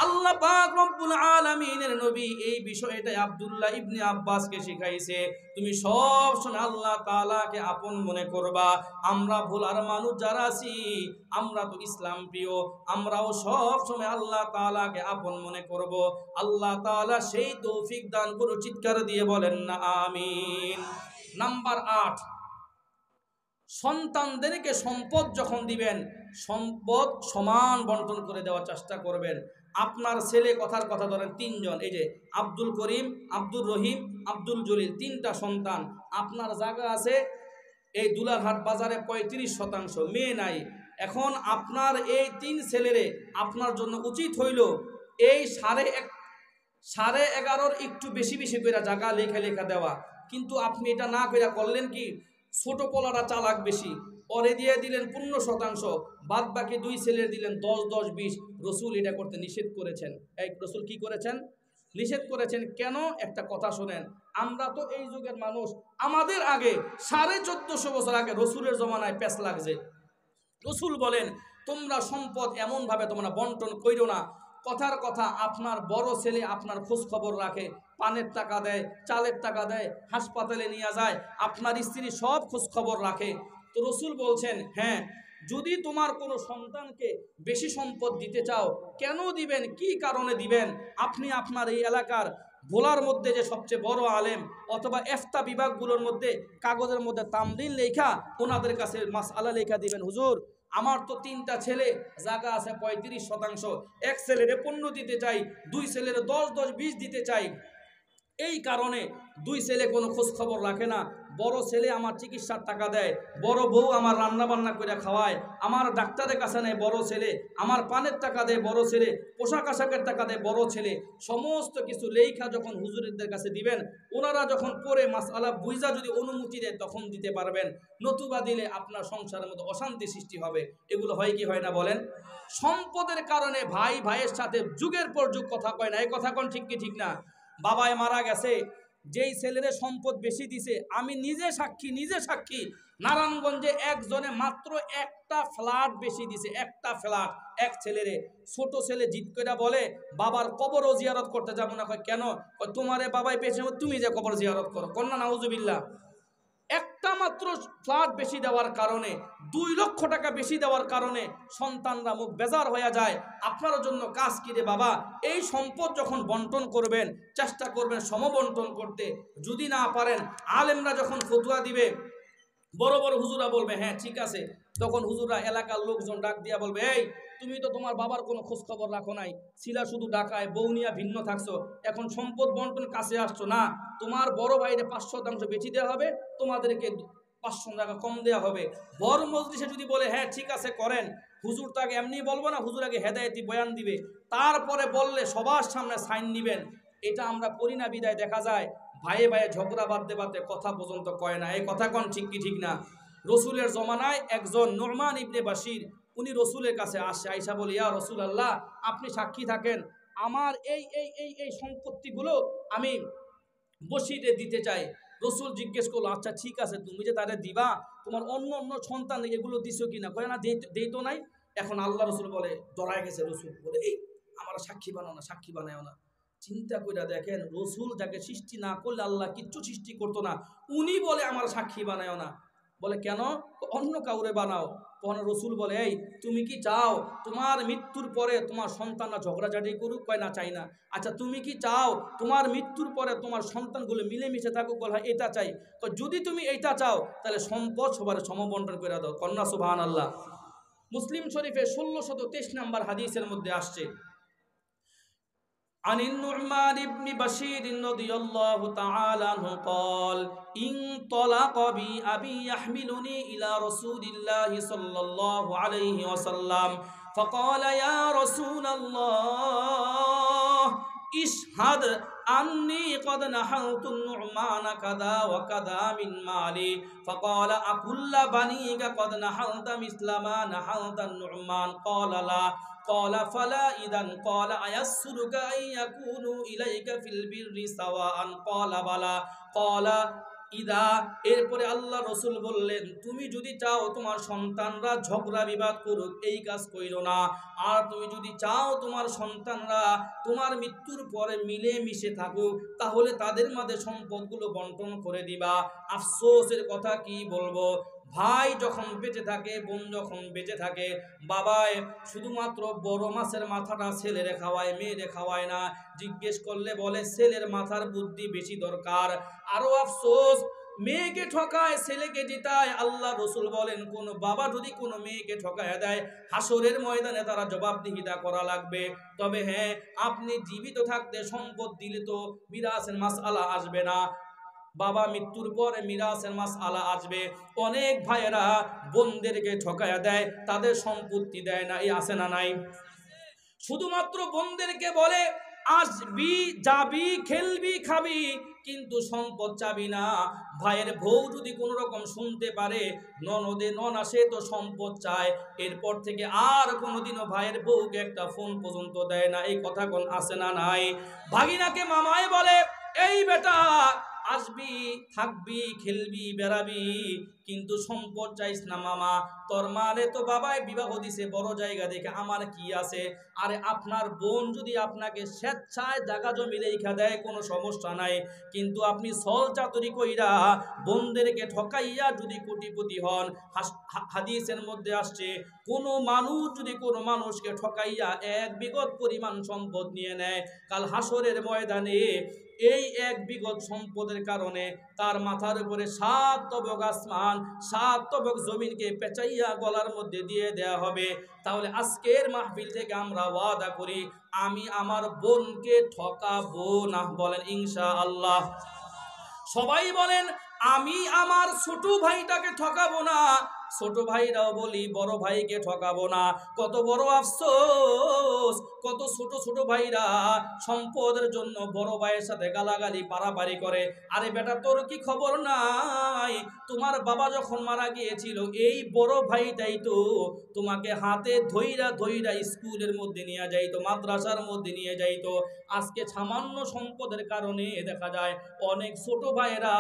আল্লাহ পাক রব্বুল আলামিনের নবী এই বিষয়টা আব্দুল্লাহ ইবনে আব্বাসকে শিখাইছে। তুমি সব সময় আল্লাহ তাআলাকে আপন মনে করবা। আমরা ভুলার মানুষ যারা আছি, আমরা তো ইসলাম প্রিয়, আমরাও সব সময় আল্লাহ তাআলাকে আপন মনে করব। আল্লাহ তাআলা সেই তৌফিক দান করুন। চিৎকার দিয়ে বলেন না আমিন। নাম্বার 8, সন্তানদেরকে সম্পদ যখন দিবেন, সম্পদ সমান বন্টন করে দেওয়ার চেষ্টা করবেন। আপনার ছেলে, কথার কথা ধরেন 3 জন, এই যে আব্দুল করিম, আব্দুল রহিম, আব্দুল জলিল, 3টা সন্তান। আপনার জায়গা আছে এই দুলারহাট বাজারে 35% মেয়ে নাই। এখন আপনার এই 3 ছেলেরে আপনার জন্য উচিত হইল এই 11.5 একটু বেশি বেশি করে জায়গা লেখা দেওয়া। কিন্তু আপনি এটা না করে করলেন কি, ছোট পোলারা চালাক বেশি, পরে দিয়ে দিলেন 15%, বাদ বাকি 2 ছেলের দিলেন 10-10-20। রসুল এটা করতে নিষেধ করেছেন। এই রসুল কি করেছেন? নিষেধ করেছেন। কেন? একটা কথা শোনেন, আমরা তো এই যুগের মানুষ, আমাদের আগে 1450 বছর আগে রসুলের জমানায় প্যাঁচ লাগছে। রসুল বলেন, তোমরা সম্পদ এমনভাবে তোমরা বন্টন কইরো না। কথার কথা, আপনার বড় ছেলে আপনার খোঁজ খবর রাখে, পানের টাকা দেয়, চালের টাকা দেয়, হাসপাতালে নিয়ে যায়, আপনার স্ত্রী সব খোঁজ খবর রাখে। তো রসুল বলছেন, হ্যাঁ, যদি তোমার কোনো সন্তানকে বেশি সম্পদ দিতে চাও, কেন দিবেন, কি কারণে দিবেন? আপনি আপনার এই এলাকার ভোলার মধ্যে যে সবচেয়ে বড় আলেম অথবা এফতা বিভাগগুলোর মধ্যে কাগজের মধ্যে তামদিন লেখা, ওনাদের কাছে মাসআলা লেখা দিবেন, হুজুর আমার তো 3টা ছেলে, জায়গা আছে 35%, এক ছেলেরে 15 দিতে চাই, 2 ছেলেরে 10-10-20 দিতে চাই। এই কারণে 2 ছেলে কোনো খোঁজ খবর রাখে না। বড় ছেলে আমার চিকিৎসার টাকা দেয়, বড় বউ আমার রান্না বান্না করে খাওয়ায়, আমার ডাক্তারের কাছে নেয় বড় ছেলে, আমার পানের টাকা দেয় বড় ছেলে, পোশাক আশাকের টাকা দেয় বড় ছেলে। সমস্ত কিছু লেখা যখন হুজুরদের কাছে দিবেন, ওনারা যখন পরে মাসআলা বুঝা যদি অনুমতি দেয় তখন দিতে পারবেন, নতুবা দিলে আপনার সংসারের মধ্যে অশান্তি সৃষ্টি হবে। এগুলো হয় কি হয় না বলেন? সম্পদের কারণে ভাই ভাইয়ের সাথে যুগের পর যুগ কথা কয় না। এই কথা কোন ঠিক কি ঠিক না? বাবায় মারা গেছে, যেই ছেলেরে সম্পদ বেশি দিছে, আমি নিজে সাক্ষী, নারায়ণগঞ্জে একজনে মাত্র একটা ফ্ল্যাট বেশি দিছে, একটা ফ্ল্যাট এক ছেলেরে। ছোট ছেলে জিদ করে বলে, বাবার কবরও জিয়ারত করতে যাবো না। কয় কেন? তোমারে বাবাই পেয়েছে, তুমি যে কবর জিয়ারত করো। কন্যা নাউজুবিল্লাহ। একটা মাত্র ফ্ল্যাট বেশি দেওয়ার কারণে, 2 লক্ষ টাকা বেশি দেওয়ার কারণে সন্তানরা মুখ বেজার হয়ে যায়। আপনার জন্য কাজ কি রে বাবা, এই সম্পদ যখন বন্টন করবেন চেষ্টা করবেন সমবন্টন করতে। যদি না পারেন, আলেমরা যখন ফতোয়া দিবে, বড় বড় হুজুরা বলবে হ্যাঁ ঠিক আছে, তখন হুজুরা এলাকার লোকজন ডাক দিয়া বলবে, এই তুমি তো তোমার বাবার কোনো খোঁজ খবর রাখো নাই, ছিলা শুধু ঢাকায়, বউ নিয়া ভিন্ন থাকছো, এখন সম্পদ বন্টন কাছে আসছো না, তোমার বড় ভাইরে 5% বেশি দেওয়া হবে, তোমাদেরকে 500 টাকা কম দেওয়া হবে। বড় মজলিসে যদি বলে হ্যাঁ ঠিক আছে করেন, হুজুর তাকে এমনি বলবো না, হুজুর আগে হেদায়েতি বয়ান দিবে, তারপরে বললে সবার সামনে সাইন নিবেন। এটা আমরা করি না বিদায় দেখা যায় ভাইয়ে ভাইয়ে ঝগড়া বাঁধতে কথা পর্যন্ত কয় না। এই কথা কোন ঠিক কি ঠিক না? রসুলের জমানায় একজন নুরমান ইবনে বাশির উনি রসুলের কাছে আসে, আইসা বলে, ইয়া রসুল আল্লাহ, আপনি সাক্ষী থাকেন, আমার এই এই এই এই সম্পত্তিগুলো আমি বসিয়ে দিতে চাই। রসুল জিজ্ঞেস করলো, আচ্ছা ঠিক আছে, তুমি যে তাদের দিবা, তোমার অন্য অন্য সন্তান এগুলো দিছো কিনা? কয় না, দেই তো নাই। এখন আল্লাহ রসুল বলে, ডরায় গেছে রসুল, বলে এই আমার সাক্ষী বানাও না, সাক্ষী বানাও না। চিন্তা করে দেখেন, রসুল যাকে সৃষ্টি না করলে আল্লাহ কিচ্ছু সৃষ্টি করতো না, উনি বলে আমার সাক্ষী বানাও না। বলে কেন? অন্য কাউরে বানাও। তখন রসুল বলে, এই তুমি কি চাও তোমার মৃত্যুর পরে তোমার সন্তানরা ঝগড়াঝাটি করুক? কয় না, চাই না। আচ্ছা তুমি কি চাও তোমার মৃত্যুর পরে তোমার সন্তানগুলো মিলেমিশে থাকুক? বলে হ্যাঁ, এটা চাই। তো যদি তুমি এইটা চাও তাহলে সম্পদ সবার সমবন্টন করে দাও। কন্যা সুবহানাল্লাহ। মুসলিম শরীফে 1623 নম্বর হাদিসের মধ্যে আসছে, عن النعمان بن بشير رضي الله تعالى عنه قال انطلق بي أبي يحملني إلى رسول الله صلى الله عليه وسلم فقال يا رسول الله اشهد أني قد نحلت النعمان كذا وكذا من مالي فقال أكل بنيك قد نحلت مثل ما نحلت النعمان قال لا قال فلا إذن قال أيسرك أن يكونوا إليك في البر سواء قال بلى قال ইদা। এরপরে আল্লাহ রসুল বললেন, তুমি যদি চাও তোমার সন্তানরা ঝগড়া বিবাদ করুক, এই কাজ কইরো না। আর তুমি যদি চাও তোমার সন্তানরা তোমার মৃত্যুর পরে মিলে মিশে থাকুক, তাহলে তাদের মাঝে সম্পদগুলো বন্টন করে দিবা। আফসোসের কথা কি বলবো, ভাই যখন বেঁচে থাকে, বোন যখন বেঁচে থাকে, বাবায় শুধুমাত্র বড় মাছের মাথাটা ছেলেরে খাওয়ায়, মেয়েরে খাওয়ায় না। জিজ্ঞেস করলে বলে ছেলের মাথার বুদ্ধি বেশি দরকার। আরো আফসোস, মেয়েকে ঠকায়, ছেলেকে জিতায়। আল্লাহ রসুল বলেন, কোন বাবা যদি কোনো মেয়েকে ঠকায় দেয়, হাসরের ময়দানে তারা জবাবদিহিতা করা লাগবে। তবে হ্যাঁ, আপনি জীবিত থাকতে সম্পদ দিলে তো মিরাসের মাসআলা আসবে না, বাবা মৃত্যুর পরে মিরাসের মাসআলা আসবে। অনেক ভাইয়েরা বোনদেরকে ঠকায়া দেয়, তাদের সম্পত্তি দেয় না, এই আছে না নাই? শুধুমাত্র বোনদেরকে বলে আসবি, যাবি, খেলবি, খাবি, কিন্তু সম্পদ চাবি না। ভাইয়ের বউ যদি কোনো রকম শুনতে পারে ননদে নন আসে তো সম্পদ চায়, এরপর থেকে আর কোনোদিনও ভাইয়ের বউকে একটা ফোন পর্যন্ত দেয় না। এই কথা কোন আছে না নাই? ভাগিনাকে মামায় বলে, এই বেটা আসবি, থাকবি, খেলবি, বেড়াবি, কিন্তু সম্পদ চাইস না মামা। তোর মারে তো বাবাই বিবাহ দিছে বড় জায়গা দেখে, আমার কি আছে? আরে আপনার বোন যদি আপনাকে স্বেচ্ছায় জায়গা জমি রেখা দেয় কোনো সমস্যা নাই, কিন্তু আপনি ছল চাতুরি কইরা বোনদেরকে ঠকাইয়া যদি কোটিপতি হন, হাদিসের মধ্যে আসছে, কোনো মানুষ যদি কোনো মানুষকে ঠকাইয়া এক বিগত পরিমাণ সম্পদ নিয়ে নেয়, কাল হাসরের ময়দানে এই এক বিগত সম্পদের কারণে তার মাথার উপরে 7 তবক আসমান, 7 তবক জমিনকে পেঁচাইয়া গলার মধ্যে দিয়ে দেয়া হবে। তাহলে আজকের মাহফিল থেকে আমরা ওয়াদা করি, আমি আমার বোনকে ঠকাবো না। বলেন ইনশাআল্লাহ। সবাই বলেন, আমি আমার ছোট ভাইটাকে ঠকাবো না। ছোট ভাইরাও বলি, বড় ভাইকে ঠকাবো না। কত বড় আফসোস, কত ছোট ছোট ভাইরা সম্পদের জন্য বড় ভাইয়ের সাথে গালাগালি পারাপারি করে। আরে বেটা, তোর কি খবর নাই? তোমার বাবা যখন মারা গিয়েছিল, এই বড় ভাইটাই তো তোমাকে হাতে ধইরা ধইরা স্কুলের মধ্যে নিয়ে যাইতো, মাদ্রাসার মধ্যে নিয়ে যাইতো। আজকে সামান্য সম্পদের কারণে দেখা যায় অনেক ছোট ভাইয়েরা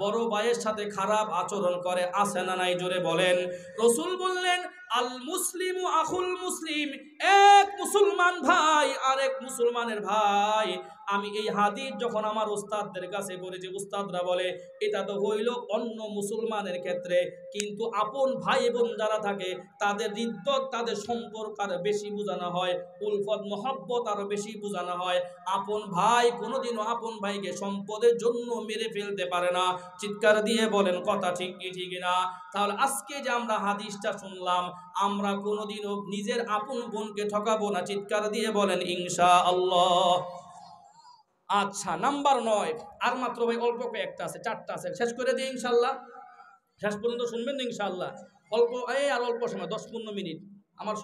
বড় ভাইয়ের সাথে খারাপ আচরণ করে। আছে না নাই? জোরে বলেন। রাসূল বললেন, আল মুসলিমু আখুল মুসলিম, এক মুসলমান ভাই আরেক মুসলমানের ভাই। আমি এই হাদিস যখন আমার উস্তাদদের কাছে পড়েছি, উস্তাদরা বলে এটা তো হইল অন্য মুসলমানের ক্ষেত্রে, কিন্তু আপন ভাই বোন যারা থাকে তাদের ইজ্জত, তাদের সম্পর্ক আরো বেশি বোঝানো হয়, উলফত মহব্বত আরো বেশি বোঝানো হয়। আপন ভাই কোনোদিনও আপন ভাইকে সম্পদের জন্য মেরে ফেলতে পারে না। চিৎকার দিয়ে বলেন কথা ঠিক কি ঠিক না? তাহলে আজকে যে আমরা হাদিসটা শুনলাম, আমরা কোনোদিনও নিজের আপন বোনকে ঠকাবো না। চিৎকার দিয়ে বলেন ইনশাআল্লাহ। আচ্ছা, নাম্বার 9, আর মাত্র ভাই অল্প কয়েকটা আছে, 4টা আছে, শেষ করে দিই ইনশাআল্লাহ। শেষ পর্যন্ত শুনবেন তো ইনশাআল্লাহ? অল্প, আর অল্প সময়, 10-15 মিনিট আমার।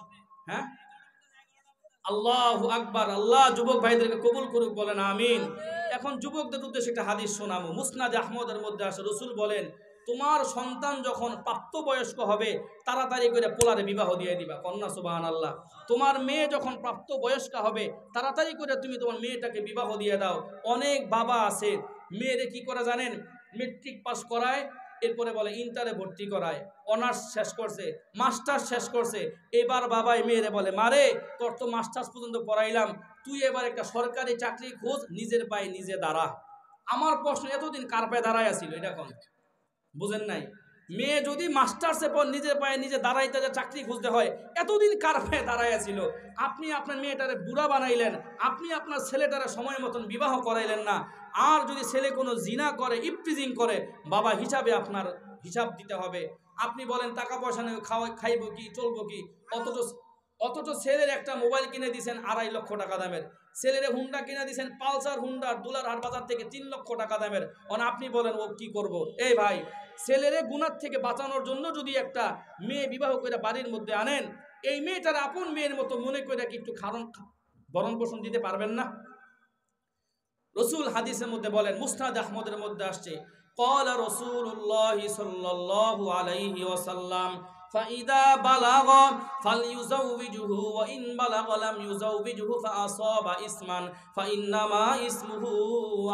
হ্যাঁ, আল্লাহু আকবার। আল্লাহ যুবক ভাইদেরকে কবুল করুক, বলেন আমিন। এখন যুবকদের উদ্দেশ্যে একটা হাদিস শোনাবো। মুসনাদ আহমদের মধ্যে আসে, রাসূল বলেন, তোমার সন্তান যখন প্রাপ্তবয়স্ক হবে তাড়াতাড়ি করে পোলারে বিবাহ দিয়ে দিবা, কন্যা সুবহানাল্লাহ। তোমার মেয়ে যখন প্রাপ্তবয়স্ক হবে তাড়াতাড়ি করে তুমি তোমার মেয়েটাকে বিবাহ দিয়ে দাও। অনেক বাবা আছে মেয়েরে কি করে জানেন, মেট্রিক পাস করায়, এরপরে বলে ইন্টারে ভর্তি করায়, অনার্স শেষ করছে, মাস্টার্স শেষ করছে, এবার বাবাই মেয়েরে বলে মারে তোর তো মাস্টার্স পর্যন্ত পড়াইলাম, তুই এবার একটা সরকারি চাকরি খোঁজ, নিজের পায়ে নিজে দাঁড়া। আমার প্রশ্ন, এতদিন কার পায়ে দাঁড়ায় আসিল? এটা কোন বুঝেন নাই? মেয়ে যদি মাস্টার্সে পর নিজের পায়ে নিজে দাঁড়াইতে যে চাকরি খুঁজতে হয়, এতদিন কার পায়ে দাঁড়াইয়া ছিল? আপনি আপনার মেয়েটারে বুড়া বানাইলেন, আপনি আপনার ছেলেটারে সময় মতন বিবাহ করাইলেন না। আর যদি ছেলে কোনো জিনা করে, ইফটিজিং করে, বাবা হিসাবে আপনার হিসাব দিতে হবে। আপনি বলেন টাকা পয়সা নেই, খাইব কি, চলবো কি? অথচ ছেলের একটা মোবাইল কিনে দিয়েছেন 2.5 লক্ষ টাকা দামের, ছেলের হুন্ডা কিনে দিয়েছেন পালসার হুন্ডা দুলারহাট বাজার থেকে 3 লক্ষ টাকা দামের, আপনি বলেন ও কি করব? এই ভাই, ছেলেরে গুনার থেকে বাঁচানোর জন্য যদি একটা মেয়ে বিবাহ করে বাড়ির মধ্যে আনেন, এই মেয়েটার আপন মেয়ের মতো মনে করে কি একটু ভরণ পোষণ দিতে পারবেন না? রসুল হাদিসের মধ্যে বলেন, মুসনাদ আহমদের মধ্যে আসছে, ক্বালা রাসূলুল্লাহ সাল্লাল্লাহু আলাইহি ওয়াসাল্লাম ফাইদা বালাগা ফালইউযাওবিজুহু ওয়া ইন বালাগা লাম ইউযাওবিজুহু ফাআসাবা ইসমান ফাইন্নামা ইসমুহু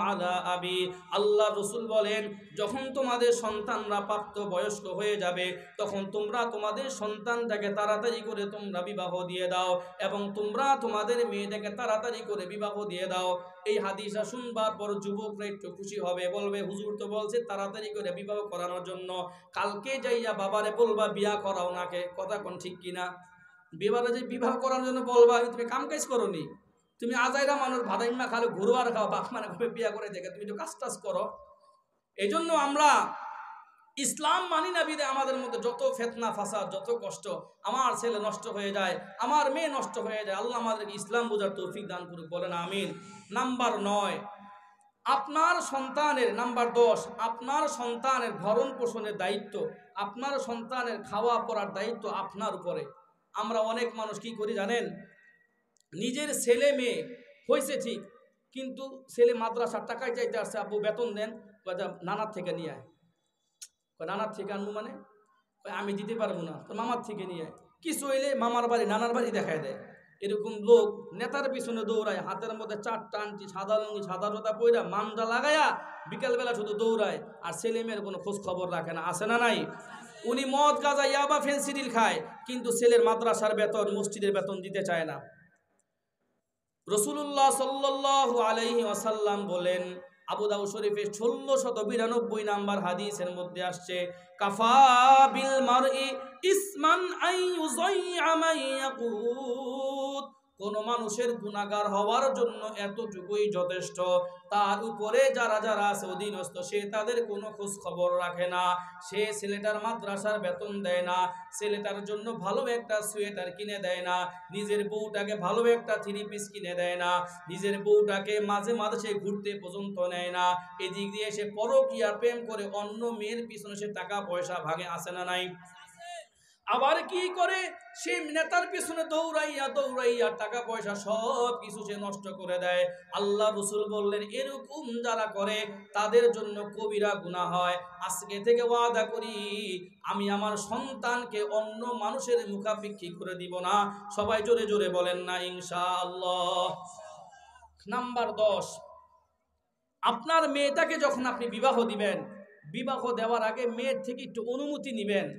আলা আবি। আল্লাহ রাসূল বলেন, যখন তোমাদের সন্তানরা প্রাপ্ত বয়স্ক হয়ে যাবে তখন তোমরা তোমাদের সন্তানটাকে তাড়াতাড়ি করে তোমরা বিবাহ দিয়ে দাও, এবং তোমরা তোমাদের মেয়েটাকে তাড়াতাড়ি করে বিবাহ দিয়ে দাও। এই হাদিসটা শুনবার পর যুবকরা একটু খুশি হবে, বলবে হুজুর তো বলছে তাড়াতাড়ি করে বিবাহ করানোর জন্য, কালকে যাইয়া বাবারে বলবা বিয়া করাও নাকে। কথা কোন ঠিক কিনা? বিবাহে যে বিবাহ করানোর জন্য বলবা, তুমি কাম কাজ করোনি, তুমি আজাইরা মানুষ ভাদাইমা খালে ঘুরবার খাও, বাপ মানে বিয়া করে দেখে তুমি একটু কাজ টাজ করো। এই জন্য আমরা ইসলাম মানি না বিদে আমাদের মধ্যে যত ফেতনা ফাসাদ, যত কষ্ট। আমার ছেলে নষ্ট হয়ে যায়, আমার মেয়ে নষ্ট হয়ে যায়। আল্লাহ আমাদেরকে ইসলাম বোঝার তৌফিক দান করুক, বলেন আমিন। নাম্বার 9, আপনার সন্তানের, নাম্বার 10, আপনার সন্তানের ভরণ পোষণের দায়িত্ব, আপনার সন্তানের খাওয়া পড়ার দায়িত্ব আপনার উপরে। আমরা অনেক মানুষ কি করি জানেন, নিজের ছেলে মেয়ে হয়েছে ঠিক, কিন্তু ছেলে মাদ্রাসার টাকায় চাইতে আসছে, আব্বু বেতন দেন, নানার থেকে নিয়ে আয়। নানার থেকে আনবো মানে? আমি দিতে পারবো না, তো মামার থেকে নিয়ে আয়। কিছু হইলে মামার বাড়ি নানার বাড়ি দেখায় দেয়। এরকম লোক নেতার পিছনে দৌড়ায়, হাতের মধ্যে 4টা আংটি, সাদা লুঙ্গি, সাদা জোতা পইরা, মানটা লাগাইয়া বিকালবেলা শুধু দৌড়ায়, আর ছেলে মেয়ের কোনো খোঁজ খবর রাখে না। আছে না নাই? উনি মদ গাঁজা ইয়াবা ফেন্সিডিল খায়, কিন্তু ছেলের মাদ্রাসার বেতন, মসজিদের বেতন দিতে চায় না। রাসূলুল্লাহ সাল্লাল্লাহু আলাইহি ওয়াসাল্লাম বলেন, আবু দাউদ শরীফের 1692 নাম্বার হাদিসের মধ্যে আসছে, কাফা বিল মারই ইসমান আই ইউযাইআ মান ইয়াকুত। কোন মানুষের গুনাহগার হওয়ার জন্য এতটুকুই যথেষ্ট, তার উপরে যারা যারা আছে অধীনস্থ, সে তাদের কোনো খোঁজ খবর রাখে না, সে ছেলেটার মাদ্রাসার বেতন দেয় না, ছেলেটার জন্য ভালো একটা সোয়েটার কিনে দেয় না, নিজের বউটাকে ভালো একটা 3 পিস কিনে দেয় না, নিজের বউটাকে মাঝে মাঝে সে ঘুরতে পর্যন্ত নেয় না, এদিক দিয়ে সে পরকীয়া প্রেম করে অন্য মেয়ের পিছনে সে টাকা পয়সা ভাগে। আসে না নাই? আবার কি করে, সে নেতার পিছনে দৌড়াইয়া দৌড়াইয়া টাকা পয়সা সব কিছু সে নষ্ট করে দেয়। আল্লাহ রাসূল বললেন, এরকম যারা করে তাদের জন্য কবিরা গুনাহ হয়। আজকে থেকে ওয়াদা করি, আমি আমার সন্তানকে অন্য মানুষের মুখাপেক্ষী করে দিব না। সবাই জোরে জোরে বলেন না ইনশাআল্লাহ। নাম্বার 10, আপনার মেয়েটাকে যখন আপনি বিবাহ দিবেন, বিবাহ দেওয়ার আগে মেয়ের থেকে একটু অনুমতি নেবেন,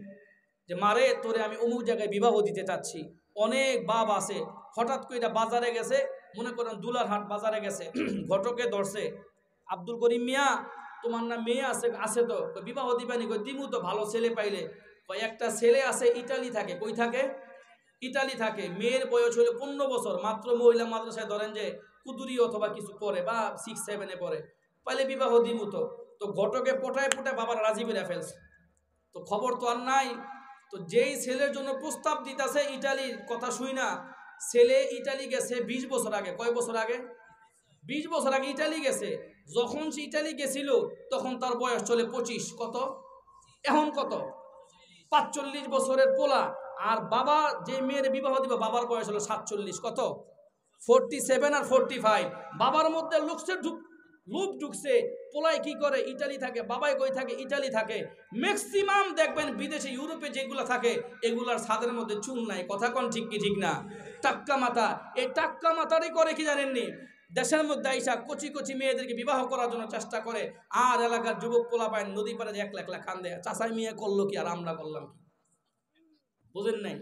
যে মারে তোরে আমি অমুক জায়গায় বিবাহ দিতে চাচ্ছি। অনেক বাপ আছে হঠাৎ করে বাজারে গেছে, মনে করেন দুলারহাট বাজারে গেছে, ঘটকে ধরছে, আব্দুল করিম মিয়া তোমার না মেয়ে আছে? আছে তো। বিবাহ দিবানি? কই দিমু তো, ভালো ছেলে পাইলে। একটা ছেলে আছে ইটালি থাকে। কই থাকে? ইটালি থাকে। মেয়ের বয়স হলো 15 বছর, মাত্র মহিলা মাদ্রাসায় ধরেন যে কুদুরি অথবা কিছু পড়ে বা 6-7-এ পড়ে, পাইলে বিবাহ দিমু তো। তো ঘটকে পটায় পটায় বাবার রাজি বেড়ে ফেলছে, তো খবর তো আর নাই। তো যেই ছেলের জন্য প্রস্তাব দিতেছে, ইটালির কথা শুই না, ছেলে ইটালি গেছে 20 বছর আগে। কয় বছর আগে? 20 বছর আগে ইটালি গেছে। যখন সে ইটালি গেছিল তখন তার বয়স চলে 25। কত? এখন কত? 45 বছরের পোলা। আর বাবা যে মেয়ের বিবাহ দিবে, বাবার বয়স হলো 47। কত? 47 আর 45। বাবার মধ্যে লুকসের লোভ ঢুকছে, পোলায় কি করে ইটালি থাকে, বাবাই কই থাকে ইটালি থাকে, ম্যাক্সিমাম দেখবেন বিদেশে ইউরোপে যেগুলো থাকে এগুলার ছাদের মধ্যে চুল নাই। কথা কোন ঠিক কি ঠিক না? টাক্কা মাথা, এই টাক্কা মাথারই করে কি জানেননি, দেশের মধ্যে আইসা কচি কচি মেয়েদেরকে বিবাহ করার জন্য চেষ্টা করে, আর এলাকার যুবক পোলা পায় নদী পাড়ে একলা একলা কান্দে, চাষাই মেয়ে করলো কি আর আমরা করলাম কি? বুঝেন নাই?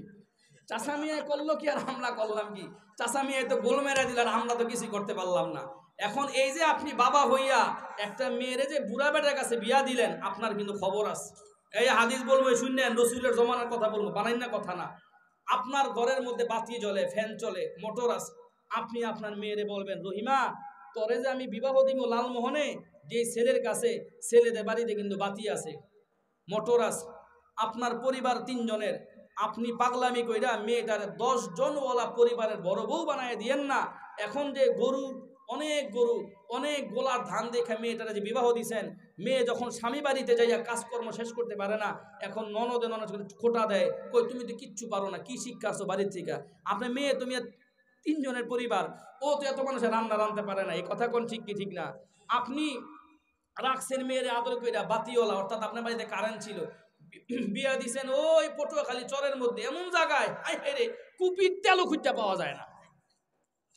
চাষা মিয়া করলো কি আর আমরা করলাম কি? চাষা মিয়া তো গোল মেরে দিল আর আমরা তো কিছুই করতে পারলাম না। এখন এই যে আপনি বাবা হইয়া একটা মেয়েরে যে বুড়া বেটার কাছে বিয়া দিলেন, আপনার কিন্তু খবর আছে। এই হাদিস বলবো শুনলেন, রসুলের জমানার কথা বলবো, বানাই না কথা না। আপনার ঘরের মধ্যে বাতি জ্বলে, ফ্যান চলে, মোটর আছে, আপনি আপনার মেয়েরে বলবেন, রহিমা তরে যে আমি বিবাহ দিব লালমোহনে, যে ছেলের কাছে, ছেলেদের বাড়িতে কিন্তু বাতি আছে, মোটর আছে, আপনার পরিবার 3 জনের, আপনি পাগলামি কইরা মেয়েটার 10 জনওয়ালা পরিবারের বড় বউ বানায় দিয়েন না। এখন যে গরু, অনেক গোলার ধান দেখে মেয়েটারা যে বিবাহ দিছেন, মেয়ে যখন স্বামী বাড়িতে যাইয়া কাজকর্ম শেষ করতে পারে না, এখন ননদ খোটা দেয়, কই তুমি তো কিচ্ছু পারো না, কি শিক্ষা আসছো বাড়ির থেকে? আপনার মেয়ে, তুমি 3 জনের পরিবার, ও তো এত মানুষের রান্না রাঁধতে পারে না। এই কথা কোন ঠিক কি ঠিক না? আপনি রাখছেন মেয়েরে আদর কইরা বাতিওয়ালা, অর্থাৎ আপনার বাড়িতে কারেন্ট ছিল, বিয়া দিছেন ওই পটুয়াখালী চরের মধ্যে এমন জায়গায়, আই রে কুপির তেলও খুঁজতে পাওয়া যায় না।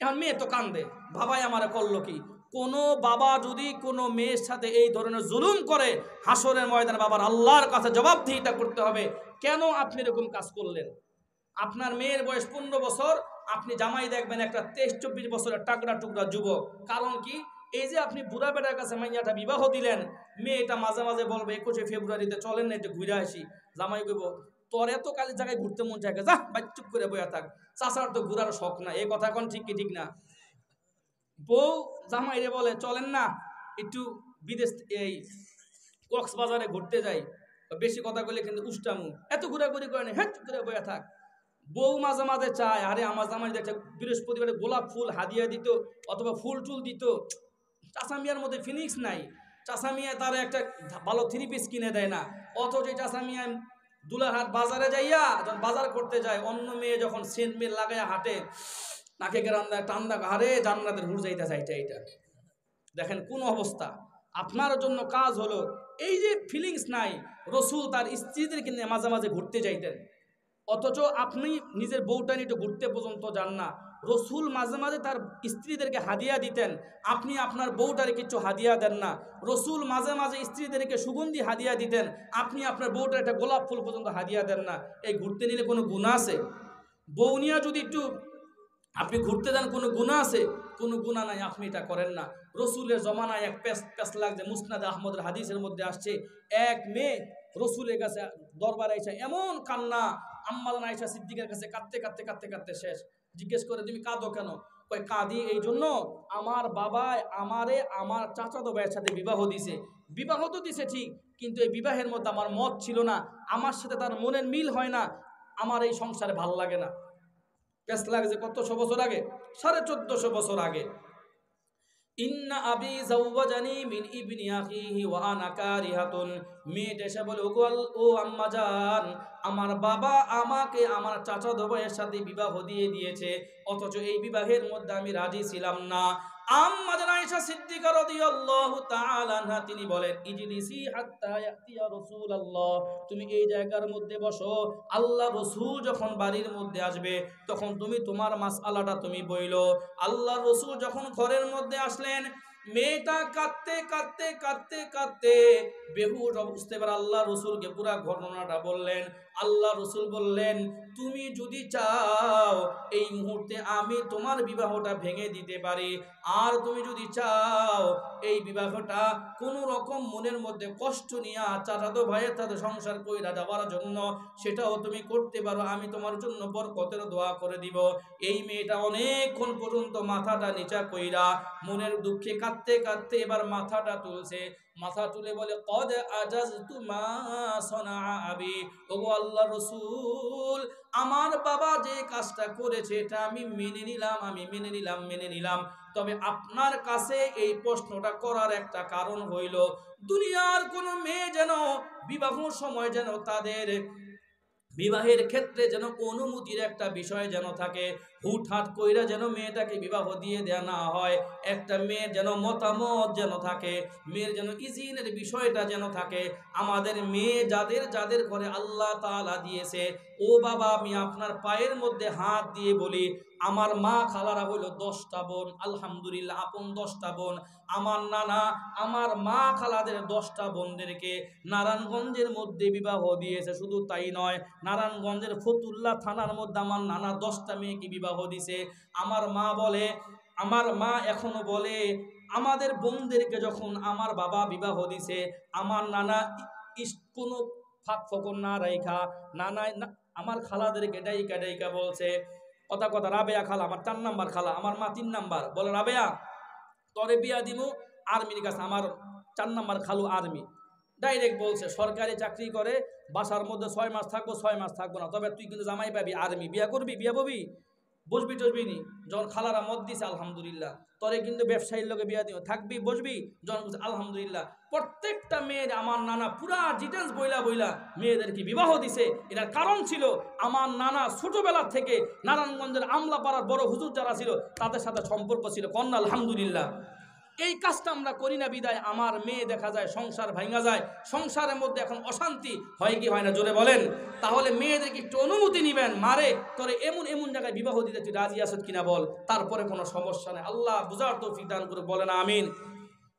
এখন মেয়ে তো কান্দে, বাবাই আমারে করলো কি? কোনো বাবা যদি কোনো মেয়ের সাথে এই ধরনের জুলুম করে, হাসরের ময়দানে বাবার আল্লাহর কাছে জবাবদিহিতা করতে হবে, কেন আপনি এরকম কাজ করলেন? আপনার মেয়ের বয়স 15 বছর, আপনি জামাই দেখবেন একটা 23-24 বছরের টাকরা টুকরা যুবক। কারণ কি? এই যে আপনি বুড়া বেটার কাছে মাইয়াটা বিবাহ দিলেন, মেয়েটা মাঝে মাঝে বলবে 21শে ফেব্রুয়ারিতে চলেন না একটু ঘুরে আসি। জামাই কইব, তোর এত কালের জায়গায় ঘুরতে মন চায়, যা বাই চুপ করে বইয়া থাক, চাচার তো ঘুরার শখ না। এই কথা কোন ঠিক কি ঠিক না? বউ জামাইরে বলে, চলেন না একটু বিদেশ, এই কক্সবাজারে ঘুরতে যাই। বেশি কথা বলে কিন্তু উষ্টামু, এত ঘোরাঘুরি করে না, হ্যাঁ চুপ করে বইয়া থাক। বউ মাঝে মাঝে চায়, আরে আমার জামাই একটা বৃহস্পতিবারে গোলাপ ফুল হাদিয়া দিত, অথবা ফুল টুল দিত। চাচা মিয়ার মধ্যে ফিনিক্স নাই, চাচা মিয়া তার একটা ভালো 3 পিস কিনে দেয় না। অথচ চাচা মিয়া দুলারহাট বাজারে যাইয়া যখন বাজার করতে যায়, অন্য মেয়ে যখন সেন্ট মেল লাগাইয়া হাঁটে, নাকে গ্রান্দা টান্দা, হারে জান্নাতের হুড় যাইতে চাইটা। এইটা দেখেন কোন অবস্থা। আপনার জন্য কাজ হলো, এই যে ফিলিংস নাই, রসুল তার স্ত্রীদেরকে নিয়ে মাঝে মাঝে ঘুরতে যাইতেন, অথচ আপনি নিজের বউটা নিয়ে ঘুরতে পর্যন্ত যান না। রসুল মাঝে মাঝে তার স্ত্রীদেরকে হাদিয়া দিতেন, আপনি আপনার বউটারে কিছু হাদিয়া দেন না। রসুল মাঝে মাঝে স্ত্রীদেরকে সুগন্ধি হাদিয়া দিতেন, আপনি আপনার বউটার একটা গোলাপ ফুল পর্যন্ত হাদিয়া দেন না। এই ঘুরতে নিলে কোনো গুনাহ আছে? বউ নিয়ে যদি একটু আপনি ঘুরতে যান, কোনো গুনাহ আছে? কোনো গুনাহ নাই, আপনি এটা করেন না। রসুলের জমানায় এক পেস লাগছে, মুসনাদে আহমদের হাদিসের মধ্যে আসছে, এক মেয়ে রসুলের কাছে দরবারে আইসা এমন কান্না, আম্মাজান আয়েশা সিদ্দিকের কাছে কাঁদতে কাঁদতে কাঁদতে কাঁদতে শেষ। জিজ্ঞেস করে, তুমি কাঁদো কেন? কই, কাঁদি এই জন্য, আমার বাবা আমারে আমার চাচাতো ভাইয়ের সাথে বিবাহ দিছে। বিবাহ তো দিছে ঠিক, কিন্তু এই বিবাহের মধ্যে আমার মত ছিল না, আমার সাথে তার মনের মিল হয় না, আমার এই সংসারে ভাল লাগে না। পেস লাগছে কতশো বছর আগে, 1450 বছর আগে। ইন্না আবি যাওয়াজানি মিন ইবনি আখিহি ওয়া আনা কারিহাতুন। মেয়েটা এসে বলে, ও আম্মা জান, আমার বাবা আমাকে আমার চাচাতো ভাইয়ের সাথে বিবাহ দিয়ে দিয়েছে, অথচ এই বিবাহের মধ্যে আমি রাজি ছিলাম না। আম্মা জান আয়েশা সিদ্দিকা রাদিয়াল্লাহু তাআলা আনহা তিনি বলেন, ইজলিসি হাত্তা ইয়াতিয়া রাসূলুল্লাহ, তুমি এই জায়গার মধ্যে বসো, আল্লাহ রাসূল যখন বাড়ির মধ্যে আসবে তখন তুমি তোমার মাসআলাটা তুমি বইলো। আল্লাহ রাসূল যখন ঘরের মধ্যে আসলেন, মেয়েটা কাঁদতে কাঁদতে কাঁদতে কাঁদতে বেহুশ অবস্থায় এবার আল্লাহ রসুলকে পুরা ঘটনাটা বললেন। আল্লাহ রসুল বললেন, তুমি যদি চাও এই মুহূর্তে আমি তোমার বিবাহটা ভেঙে দিতে পারি, আর তুমি যদি চাও এই বিবাহটা কোনো রকম মনের মধ্যে কষ্ট নিয়ে চাচাতো ভাইয়ের সাথে সংসার কইরা যাওয়ার জন্য, সেটাও তুমি করতে পারো, আমি তোমার জন্য বরকতের দোয়া করে দিব। এই মেয়েটা অনেকক্ষণ পর্যন্ত মাথাটা নিচা কইরা মনের দুঃখে কাঁদতে কাঁদতে এবার মাথাটা তুলছে। মাথা তুলে বলে, কদ আজাজতু মা সনা আবি, ওগো আল্লাহ রসুল, আমার বাবা যে কাজটা করেছে এটা আমি মেনে নিলাম। তবে আপনার কাছে এই প্রশ্নটা করার একটা কারণ হইল, দুনিয়ার কোনো মেয়ে যেন বিবাহ সময় যেন তাদের বিবাহের ক্ষেত্রে যেন অনুমতির একটা বিষয় যেন থাকে, হুটহাট কইরা যেন মেয়েটাকে বিবাহ দিয়ে দেয়া না হয়। একটা মেয়ের যেন মতামত যেন থাকে, মেয়ের যেন ইজিনের বিষয়টা যেন থাকে। আমাদের মেয়ে যাদের যাদের ঘরে আল্লাহ তাআলা দিয়েছে, ও বাবা আমি আপনার পায়ের মধ্যে হাত দিয়ে বলি, আমার মা খালারা হইল 10টা বোন, আলহামদুলিল্লাহ আপন 10টা বোন। আমার নানা আমার মা খালাদের 10টা বোনদেরকে নারায়ণগঞ্জের মধ্যে বিবাহ দিয়েছে। শুধু তাই নয়, নারায়ণগঞ্জের ফতুল্লা থানার মধ্যে আমার নানা 10টা মেয়েকে বিবাহ দিছে। আমার মা বলে, আমার মা এখনো বলে, আমাদের বোনদেরকে যখন আমার বাবা বিবাহ দিছে, আমার নানা কোনো ফাঁক ফকর না রাইখা আমার খালাদেরকে ডাইকা ডাইকা বলছে, কথা কথা রাবেয়া খালা আমার 4 নাম্বার খালা, আমার মা 3 নাম্বার, বলে রাবেয়া তরে বিয়া দিমু আর্মির কাছে, আমার 4 নাম্বার খালু আর্মি। ডাইরেক্ট বলছে সরকারি চাকরি করে, বাসার মধ্যে 6 মাস থাকবো 6 মাস থাকবো না, তবে তুই কিন্তু জামাই পাবি আর্মি, বিয়া করবি বিয়া পাবি, বসবি টসবি নি। যখন খালারা মত দিছে আলহামদুলিল্লাহ, তরে কিন্তু ব্যবসায়ীর লোকে বিয়া দিব, থাকবি বসবি, যখন আলহামদুলিল্লাহ। প্রত্যেকটা মেয়ের আমার নানা পুরা ডিটেলস বইলা বইলা মেয়েদেরকে বিবাহ দিছে। এটার কারণ ছিল আমার নানা ছোটবেলা থেকে নারায়ণগঞ্জের আমলাপাড়ার বড় হুজুর যারা ছিল তাদের সাথে সম্পর্ক ছিল, কন্যা আলহামদুলিল্লাহ। এই কাজটা আমরা করি না বিদায় আমার মেয়ে দেখা যায় সংসার ভাঙা যায়, সংসারের মধ্যে এখন অশান্তি হয় কি হয় না জোরে বলেন। তাহলে মেয়েদেরকে একটু অনুমতি নিবেন, মারে তোরে এমন এমন জায়গায় বিবাহ দিতে তুই রাজি আছিস কিনা বল, তারপরে কোনো সমস্যা নেই। আল্লাহ বুঝার তৌফিক দান করে বলেন আমিন।